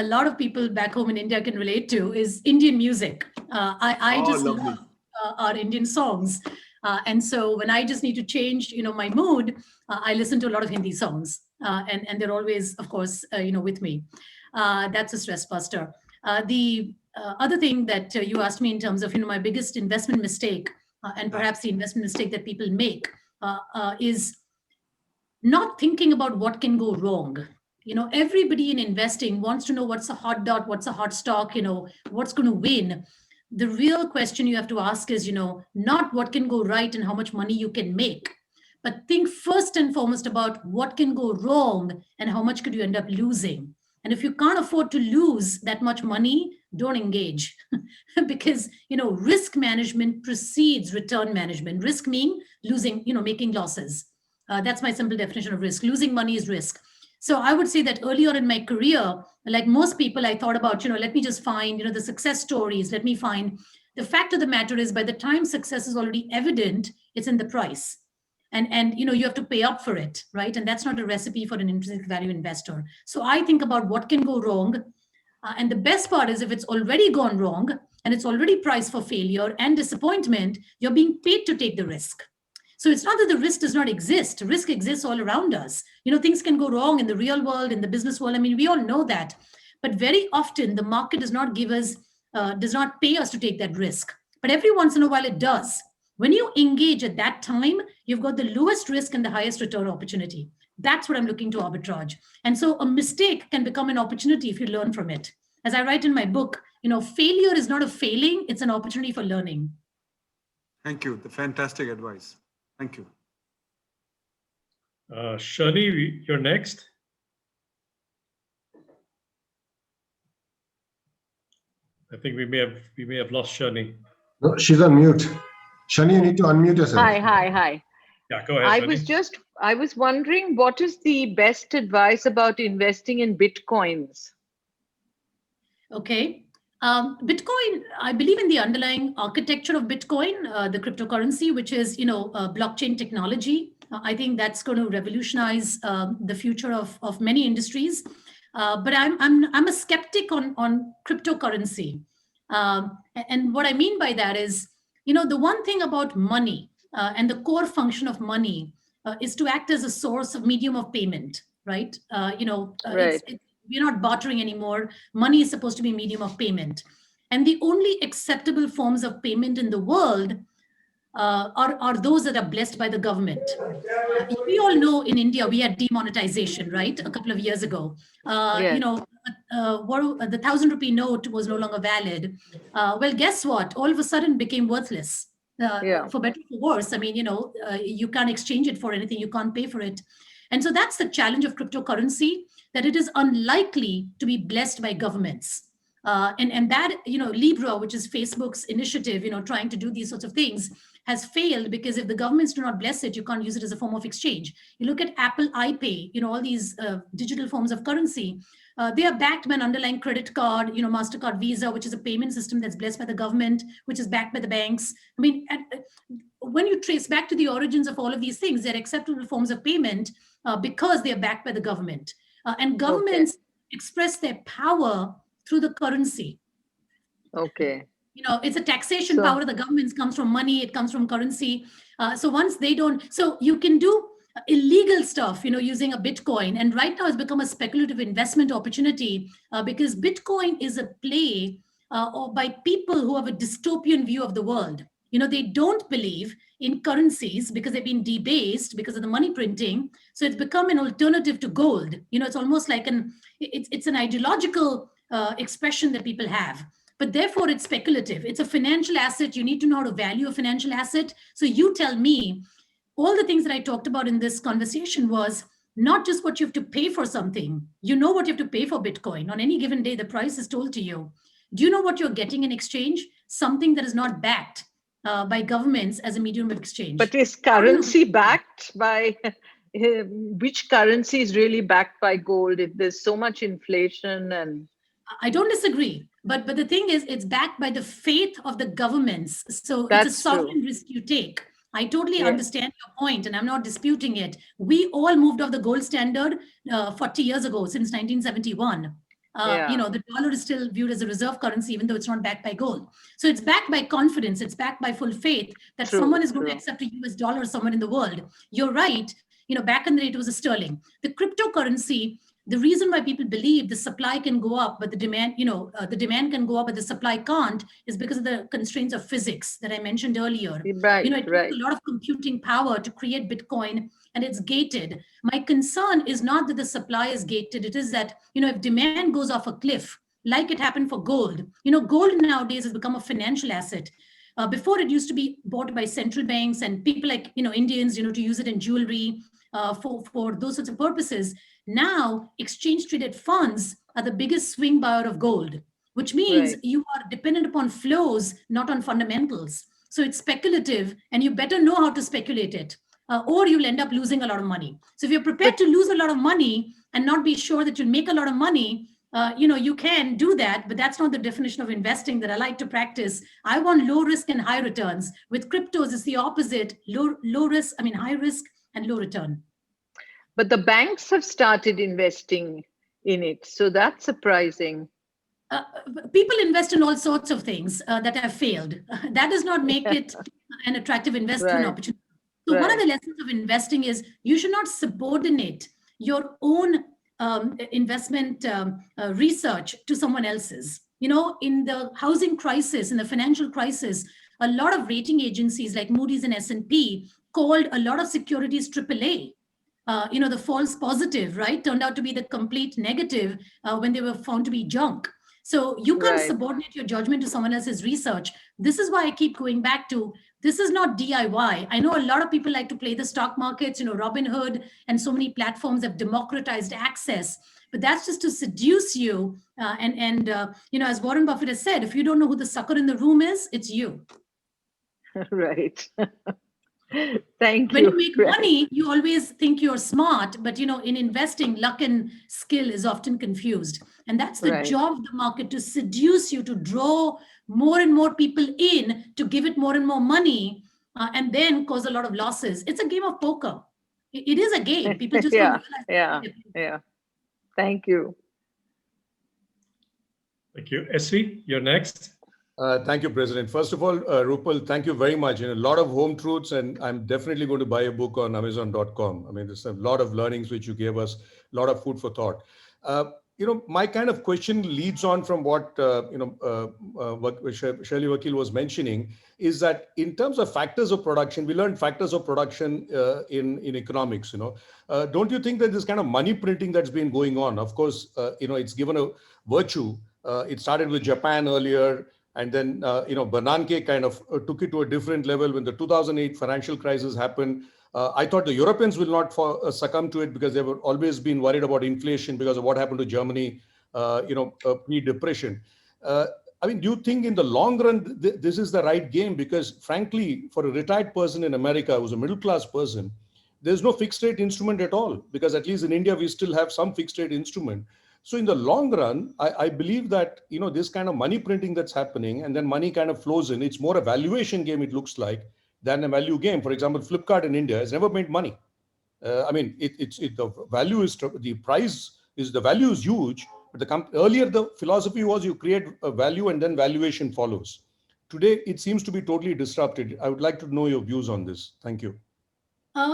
lot of people back home in India can relate to is Indian music. I just love our Indian songs. And so when I just need to change, my mood, I listen to a lot of Hindi songs. And they're always, of course, with me. That's a stress buster. The other thing that you asked me in terms of, my biggest investment mistake, and perhaps the investment mistake that people make, is not thinking about what can go wrong. Everybody in investing wants to know what's a hot dot, what's a hot stock, what's going to win. The real question you have to ask is, not what can go right and how much money you can make, but think first and foremost about what can go wrong and how much could you end up losing. And if you can't afford to lose that much money, don't engage. Because, risk management precedes return management. Risk means losing, making losses. That's my simple definition of risk. Losing money is risk. So I would say that earlier in my career, like most people, I thought about, let me just find, the success stories. Let me find. The fact of the matter is, by the time success is already evident, it's in the price. And you have to pay up for it, right? And that's not a recipe for an intrinsic value investor. So I think about what can go wrong. And the best part is, if it's already gone wrong and it's already priced for failure and disappointment, you're being paid to take the risk. So it's not that the risk does not exist. Risk exists all around us. Things can go wrong in the real world, in the business world. I mean, we all know that. But very often the market does not pay us to take that risk. But every once in a while it does. When you engage at that time, you've got the lowest risk and the highest return opportunity. That's what I'm looking to arbitrage. And so a mistake can become an opportunity if you learn from it. As I write in my book, failure is not a failing, it's an opportunity for learning. Thank you. The fantastic advice. Thank you. Shani, you're next. I think we may have lost Shani. No, she's on mute. Shani, you need to unmute yourself. Hi. Yeah, go ahead. I was wondering, what is the best advice about investing in Bitcoins? Okay. Bitcoin, I believe in the underlying architecture of Bitcoin, the cryptocurrency, which is, blockchain technology. I think that's going to revolutionize the future of many industries. But I'm a skeptic on cryptocurrency. And what I mean by that is, the one thing about money and the core function of money is to act as a source of medium of payment, right? Right. We're not bartering anymore. Money is supposed to be a medium of payment. And the only acceptable forms of payment in the world are those that are blessed by the government. We all know in India, we had demonetization, right? A couple of years ago. Yes. The 1,000 rupee note was no longer valid. Well, guess what? All of a sudden became worthless. For better or for worse. I mean, you can't exchange it for anything. You can't pay for it. And so that's the challenge of cryptocurrency, that it is unlikely to be blessed by governments. And that, Libra, which is Facebook's initiative, trying to do these sorts of things, has failed because if the governments do not bless it, you can't use it as a form of exchange. You look at Apple iPay, all these digital forms of currency, they are backed by an underlying credit card, MasterCard, Visa, which is a payment system that's blessed by the government, which is backed by the banks. I mean, when you trace back to the origins of all of these things, they're acceptable forms of payment because they are backed by the government. And governments express their power through the currency. Okay. It's a taxation power of the governments, comes from money, it comes from currency. So once they don't, so you can do illegal stuff, using a Bitcoin. And right now it's become a speculative investment opportunity because Bitcoin is a play by people who have a dystopian view of the world. They don't believe in currencies because they've been debased because of the money printing. So it's become an alternative to gold. It's almost like it's an ideological expression that people have. But therefore, it's speculative. It's a financial asset. You need to know how to value a financial asset. So you tell me, all the things that I talked about in this conversation was not just what you have to pay for something. You know what you have to pay for Bitcoin. On any given day, the price is told to you. Do you know what you're getting in exchange? Something that is not backed by governments as a medium of exchange. But is currency backed by, which currency is really backed by gold if there's so much inflation? And I don't disagree. But the thing is, it's backed by the faith of the governments. So That's it's a sovereign true. risk you take. I totally Yes. understand your point, and I'm not disputing it. We all moved off the gold standard 40 years ago, since 1971. Yeah. You know, the dollar is still viewed as a reserve currency, even though it's not backed by gold. So it's backed by confidence. It's backed by full faith that True, someone is going to true. accept a US dollar somewhere in the world. You're right. You know, back in the day, it was a sterling. The cryptocurrency, the reason why people believe the supply can go up, but the demand, the demand can go up, but the supply can't, is because of the constraints of physics that I mentioned earlier. Right, It takes right. a lot of computing power to create Bitcoin, and it's gated. My concern is not that the supply is gated. It is that, if demand goes off a cliff, like it happened for gold, gold nowadays has become a financial asset. Before, it used to be bought by central banks and people like, Indians, to use it in jewelry, for those sorts of purposes. Now, exchange traded funds are the biggest swing buyer of gold, which means Right. you are dependent upon flows, not on fundamentals. So it's speculative, and you better know how to speculate it, or you'll end up losing a lot of money. So if you're prepared to lose a lot of money and not be sure that you'll make a lot of money, you can do that, but that's not the definition of investing that I like to practice. I want low risk and high returns. With cryptos, it's the opposite: high risk and low return. But the banks have started investing in it. So that's surprising. People invest in all sorts of things that have failed. That does not make it an attractive investment Right. opportunity. So one of Right. the lessons of investing is you should not subordinate your own investment research to someone else's. In the housing crisis, in the financial crisis, a lot of rating agencies like Moody's and S&P called a lot of securities AAA. The false positive, right, turned out to be the complete negative when they were found to be junk. So you can't Right. subordinate your judgment to someone else's research. This is why I keep going back to, this is not DIY. I know a lot of people like to play the stock markets, Robinhood and so many platforms have democratized access, but that's just to seduce you. As Warren Buffett has said, if you don't know who the sucker in the room is, it's you. Right. Thank When you. you make Right. money, you always think you're smart, but in investing, luck and skill is often confused. And that's the Right. job of the market, to seduce you, to draw more and more people in, to give it more and more money, and then cause a lot of losses. It's a game of poker. It is a game. People just don't realize. Yeah. Thank you. Thank you. SV, you're next. Thank you, President. First of all, Rupal, thank you very much. A lot of home truths, and I'm definitely going to buy a book on Amazon.com. I mean, there's a lot of learnings which you gave us, a lot of food for thought. My kind of question leads on from what Shirley Vakil was mentioning, is that in terms of factors of production, we learned factors of production in economics. Don't you think that this kind of money printing that's been going on, of course, it's given a virtue. It started with Japan earlier. And then, Bernanke kind of took it to a different level when the 2008 financial crisis happened. I thought the Europeans will not succumb to it because they were always been worried about inflation because of what happened to Germany, pre-depression. Do you think in the long run, this is the right game? Because frankly, for a retired person in America who's a middle-class person, there's no fixed rate instrument at all, because at least in India, we still have some fixed rate instrument. So in the long run, I believe that, this kind of money printing that's happening and then money kind of flows in, it's more a valuation game, it looks like, than a value game. For example, Flipkart in India has never made money. The value is, the price is, the value is huge, but earlier the philosophy was you create a value and then valuation follows. Today, it seems to be totally disrupted. I would like to know your views on this. Thank you.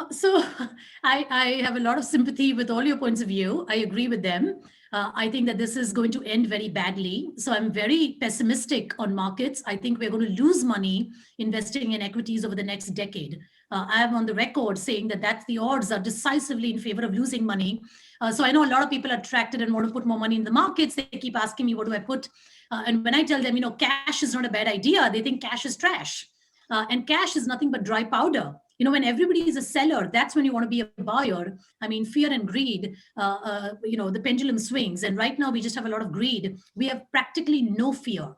So I have a lot of sympathy with all your points of view. I agree with them. I think that this is going to end very badly. So I'm very pessimistic on markets. I think we're going to lose money investing in equities over the next decade. I am on the record saying that the odds are decisively in favor of losing money. So I know a lot of people are attracted and want to put more money in the markets. They keep asking me, what do I put? And when I tell them, cash is not a bad idea, they think cash is trash. And cash is nothing but dry powder. When everybody is a seller, that's when you want to be a buyer. I mean, fear and greed, the pendulum swings. And right now we just have a lot of greed. We have practically no fear.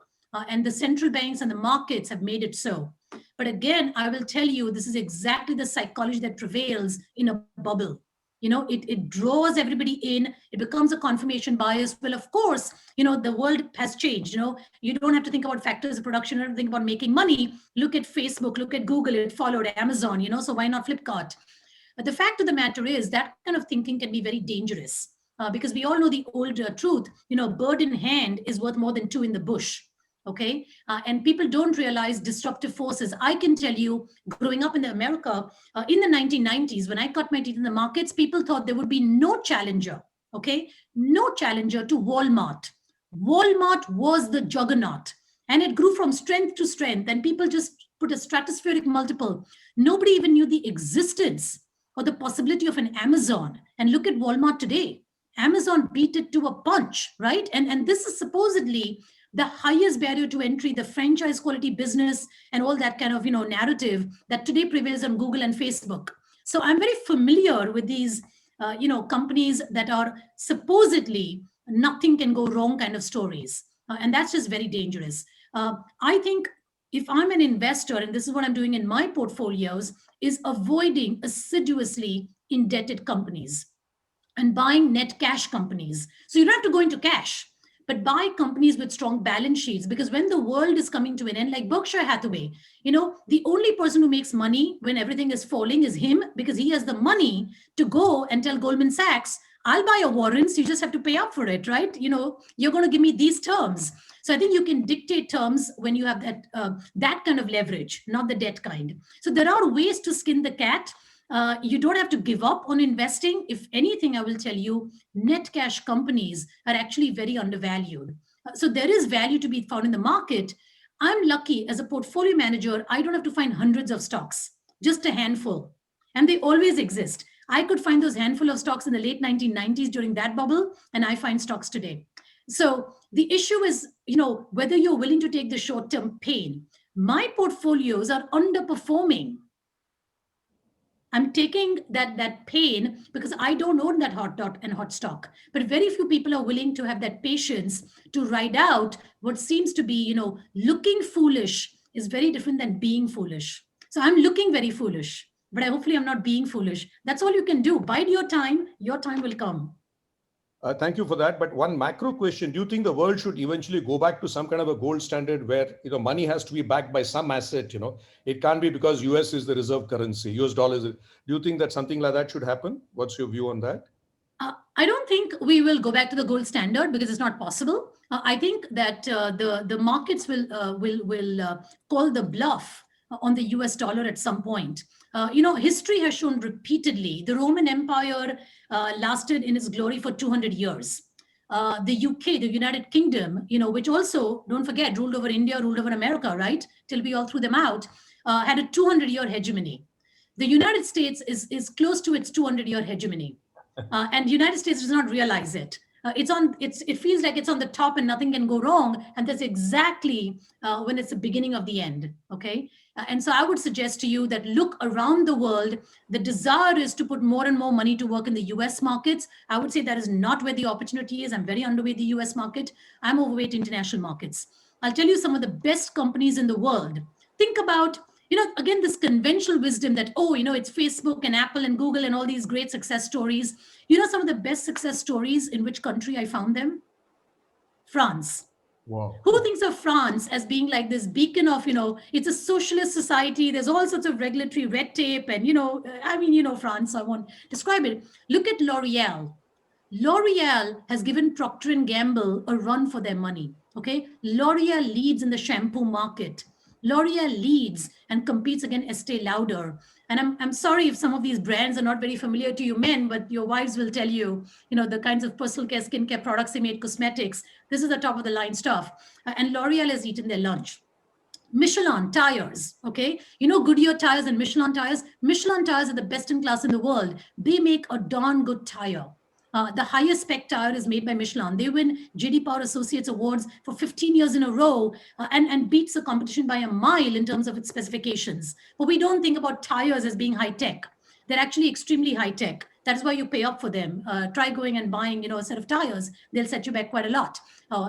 And the central banks and the markets have made it so. But again, I will tell you, this is exactly the psychology that prevails in a bubble. It draws everybody in. It becomes a confirmation bias. Well, of course, the world has changed. You don't have to think about factors of production. You don't have to think about making money. Look at Facebook, look at Google. It followed Amazon, so why not Flipkart? But the fact of the matter is that kind of thinking can be very dangerous because we all know the old truth, bird in hand is worth more than two in the bush. Okay. And people don't realize disruptive forces. I can tell you, growing up in America in the 1990s, when I cut my teeth in the markets, people thought there would be no challenger. Okay. No challenger to Walmart. Walmart was the juggernaut and it grew from strength to strength. And people just put a stratospheric multiple. Nobody even knew the existence or the possibility of an Amazon. And look at Walmart today. Amazon beat it to a punch, right? And this is supposedly the highest barrier to entry, the franchise quality business and all that kind of, narrative that today prevails on Google and Facebook. So I'm very familiar with these, companies that are supposedly nothing can go wrong kind of stories. And that's just very dangerous. I think if I'm an investor, and this is what I'm doing in my portfolios, is avoiding assiduously indebted companies and buying net cash companies. So you don't have to go into cash, but buy companies with strong balance sheets, because when the world is coming to an end, like Berkshire Hathaway, the only person who makes money when everything is falling is him, because he has the money to go and tell Goldman Sachs, I'll buy a warrants, you just have to pay up for it, right? You're going to give me these terms. So I think you can dictate terms when you have that kind of leverage, not the debt kind. So there are ways to skin the cat. You don't have to give up on investing. If anything, I will tell you, net cash companies are actually very undervalued. So there is value to be found in the market. I'm lucky as a portfolio manager, I don't have to find hundreds of stocks, just a handful. And they always exist. I could find those handful of stocks in the late 1990s during that bubble, and I find stocks today. So the issue is, whether you're willing to take the short-term pain. My portfolios are underperforming. I'm taking that pain because I don't own that hot stock. But very few people are willing to have that patience to ride out what seems to be, looking foolish is very different than being foolish. So I'm looking very foolish, but hopefully I'm not being foolish. That's all you can do. Bide your time will come. Thank you for that. But one macro question, do you think the world should eventually go back to some kind of a gold standard where, money has to be backed by some asset, It can't be because US is the reserve currency, US dollars. Do you think that something like that should happen? What's your view on that? I don't think we will go back to the gold standard because it's not possible. I think that the markets will call the bluff on the US dollar at some point. History has shown repeatedly the Roman Empire lasted in its glory for 200 years. The UK, the United Kingdom, which also, don't forget, ruled over India, ruled over America, right? Till we all threw them out, had a 200-year hegemony. The United States is close to its 200-year hegemony. And the United States does not realize it. It feels like it's on the top and nothing can go wrong. And that's exactly when it's the beginning of the end. Okay. And so I would suggest to you that look around the world. The desire is to put more and more money to work in the US markets. I would say that is not where the opportunity is. I'm very underweight the US market. I'm overweight international markets. I'll tell you some of the best companies in the world. Think about, again, this conventional wisdom that, it's Facebook and Apple and Google and all these great success stories. Some of the best success stories, in which country I found them? France. Wow. Who thinks of France as being like this beacon of, it's a socialist society. There's all sorts of regulatory red tape and, France, I won't describe it. Look at L'Oreal. L'Oreal has given Procter & Gamble a run for their money. Okay. L'Oreal leads in the shampoo market. L'Oreal leads and competes against Estee Lauder. And I'm sorry if some of these brands are not very familiar to you men, but your wives will tell you, the kinds of personal care, skincare products they made, cosmetics. This is the top of the line stuff. And L'Oreal has eaten their lunch. Michelin tires, okay? Goodyear tires and Michelin tires. Michelin tires are the best in class in the world. They make a darn good tire. The highest spec tire is made by Michelin. They win JD Power Associates Awards for 15 years in a row and beats the competition by a mile in terms of its specifications. But we don't think about tires as being high tech. They're actually extremely high tech. That's why you pay up for them. Try going and buying, a set of tires. They'll set you back quite a lot.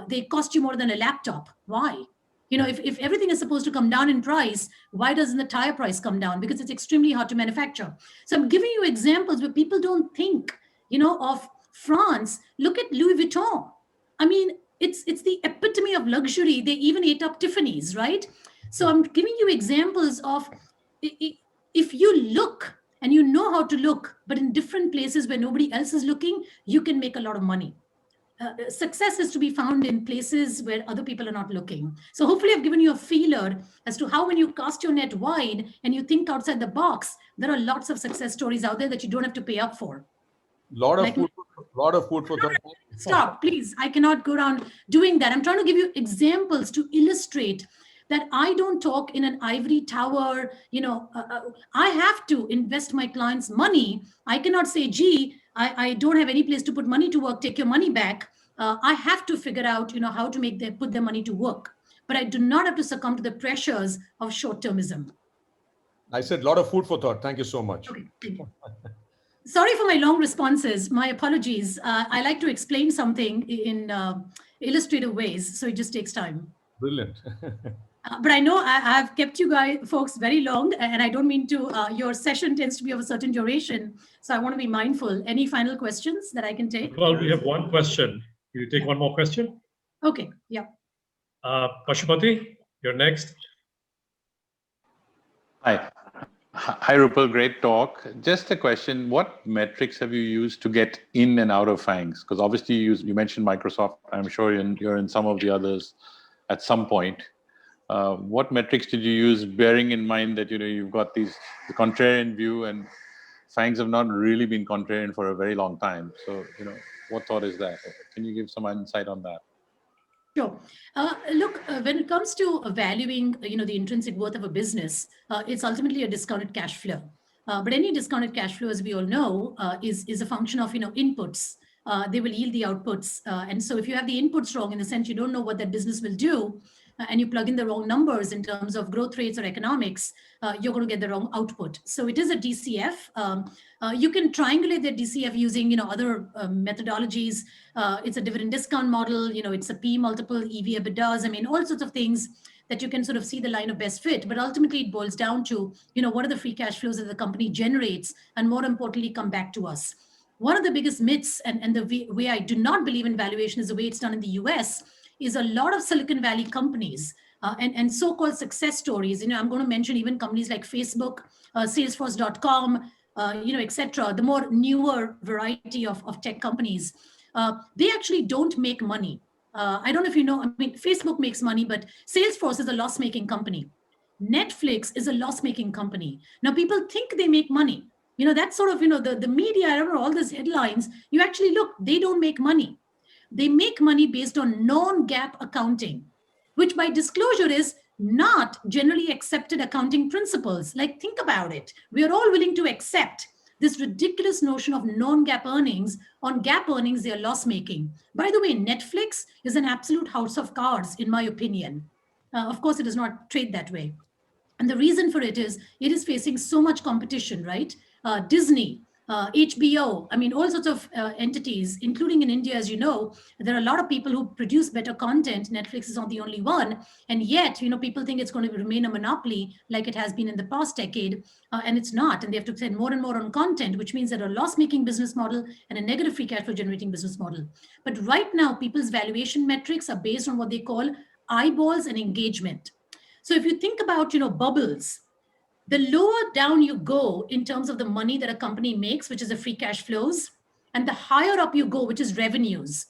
They cost you more than a laptop. Why? If everything is supposed to come down in price, why doesn't the tire price come down? Because it's extremely hard to manufacture. So I'm giving you examples where people don't think, of France. Look at Louis Vuitton. I mean, it's the epitome of luxury. They even ate up Tiffany's, right? So I'm giving you examples of if you look and you know how to look, but in different places where nobody else is looking, you can make a lot of money. Success is to be found in places where other people are not looking. So hopefully I've given you a feeler as to how when you cast your net wide and you think outside the box, there are lots of success stories out there that you don't have to pay up for. Lot of food for thought. Stop, please. I cannot go around doing that. I'm trying to give you examples to illustrate that I don't talk in an ivory tower. I have to invest my clients' money. I cannot say, gee, I don't have any place to put money to work, take your money back. I have to figure out, how to put their money to work. But I do not have to succumb to the pressures of short-termism. I said a lot of food for thought. Thank you so much. Okay, thank you. Sorry for my long responses. My apologies. I like to explain something in illustrative ways, so it just takes time. Brilliant. But I know I've kept you folks very long, and I don't mean to. Your session tends to be of a certain duration, so I want to be mindful. Any final questions that I can take? Well, we have one question. Can you take one more question? Okay, yeah. Pashupati, you're next. Hi. Hi, Rupal. Great talk. Just a question. What metrics have you used to get in and out of FANGs? Because obviously you mentioned Microsoft. I'm sure you're in some of the others at some point. What metrics did you use, bearing in mind that you've got the contrarian view, and FANGs have not really been contrarian for a very long time. So what thought is that? Can you give some insight on that? Sure. Look, when it comes to valuing, the intrinsic worth of a business, it's ultimately a discounted cash flow. But any discounted cash flow, as we all know, is a function of inputs. They will yield the outputs, and so if you have the inputs wrong, in the sense you don't know what that business will do, and you plug in the wrong numbers in terms of growth rates or economics, you're going to get the wrong output. So it is a DCF. You can triangulate the DCF using other methodologies. It's a dividend discount model. It's a P multiple, EV EBITDAs. I mean, all sorts of things that you can sort of see the line of best fit. But ultimately, it boils down to what are the free cash flows that the company generates, and more importantly, come back to us. One of the biggest myths, and the way I do not believe in valuation is the way it's done in the US, is a lot of Silicon Valley companies and so-called success stories. I'm going to mention even companies like Facebook, Salesforce.com, etc. The more newer variety of tech companies, they actually don't make money. I don't know if you know, Facebook makes money, but Salesforce is a loss-making company. Netflix is a loss-making company. Now, people think they make money. That's sort of, the media, I don't know, all these headlines, you actually look, they don't make money. They make money based on non-GAAP accounting, which by disclosure is not generally accepted accounting principles. Like, think about it. We are all willing to accept this ridiculous notion of non-GAAP earnings. On GAAP earnings, they are loss-making. By the way, Netflix is an absolute house of cards, in my opinion. Of course, it does not trade that way. And the reason for it is facing so much competition, right? Disney, HBO, all sorts of entities, including in India, as you know, there are a lot of people who produce better content. Netflix is not the only one. And yet, people think it's going to remain a monopoly like it has been in the past decade. And it's not. And they have to spend more and more on content, which means that a loss-making business model and a negative free cash flow generating business model. But right now, people's valuation metrics are based on what they call eyeballs and engagement. So if you think about, bubbles, the lower down you go in terms of the money that a company makes, which is the free cash flows, and the higher up you go, which is revenues,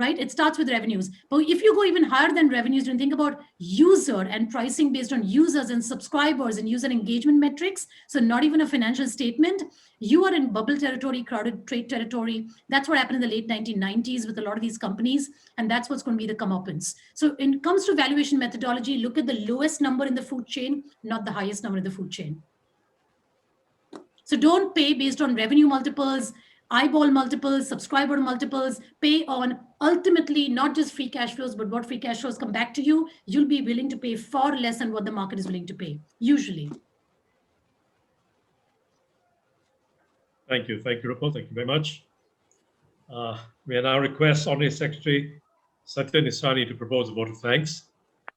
right? It starts with revenues. But if you go even higher than revenues, and think about user and pricing based on users and subscribers and user engagement metrics, so not even a financial statement, you are in bubble territory, crowded trade territory. That's what happened in the late 1990s with a lot of these companies, and that's what's going to be the comeuppance. So when it comes to valuation methodology, look at the lowest number in the food chain, not the highest number in the food chain. So don't pay based on revenue multiples, eyeball multiples, subscriber multiples, pay on ultimately not just free cash flows, but what free cash flows come back to you, you'll be willing to pay far less than what the market is willing to pay, usually. Thank you. Thank you, Rupal. Thank you very much. May I now request Honorary Secretary Satya Nisrani to propose a vote of thanks.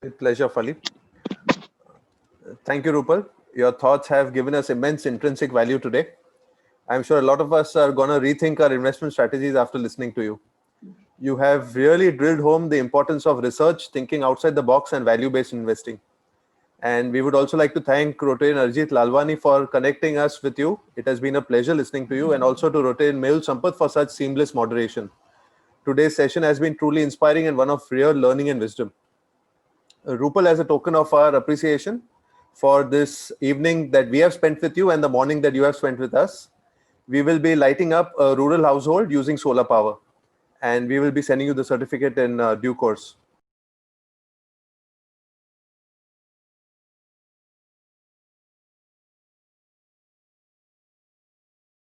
With pleasure, Fali. Thank you, Rupal. Your thoughts have given us immense intrinsic value today. I'm sure a lot of us are going to rethink our investment strategies after listening to you. You have really drilled home the importance of research, thinking outside the box, and value-based investing. And we would also like to thank Rotary and Arjit Lalwani for connecting us with you. It has been a pleasure listening to you, and also to Rotary and Mehul Sampath for such seamless moderation. Today's session has been truly inspiring and one of real learning and wisdom. Rupal, as a token of our appreciation for this evening that we have spent with you and the morning that you have spent with us, we will be lighting up a rural household using solar power, and we will be sending you the certificate in due course.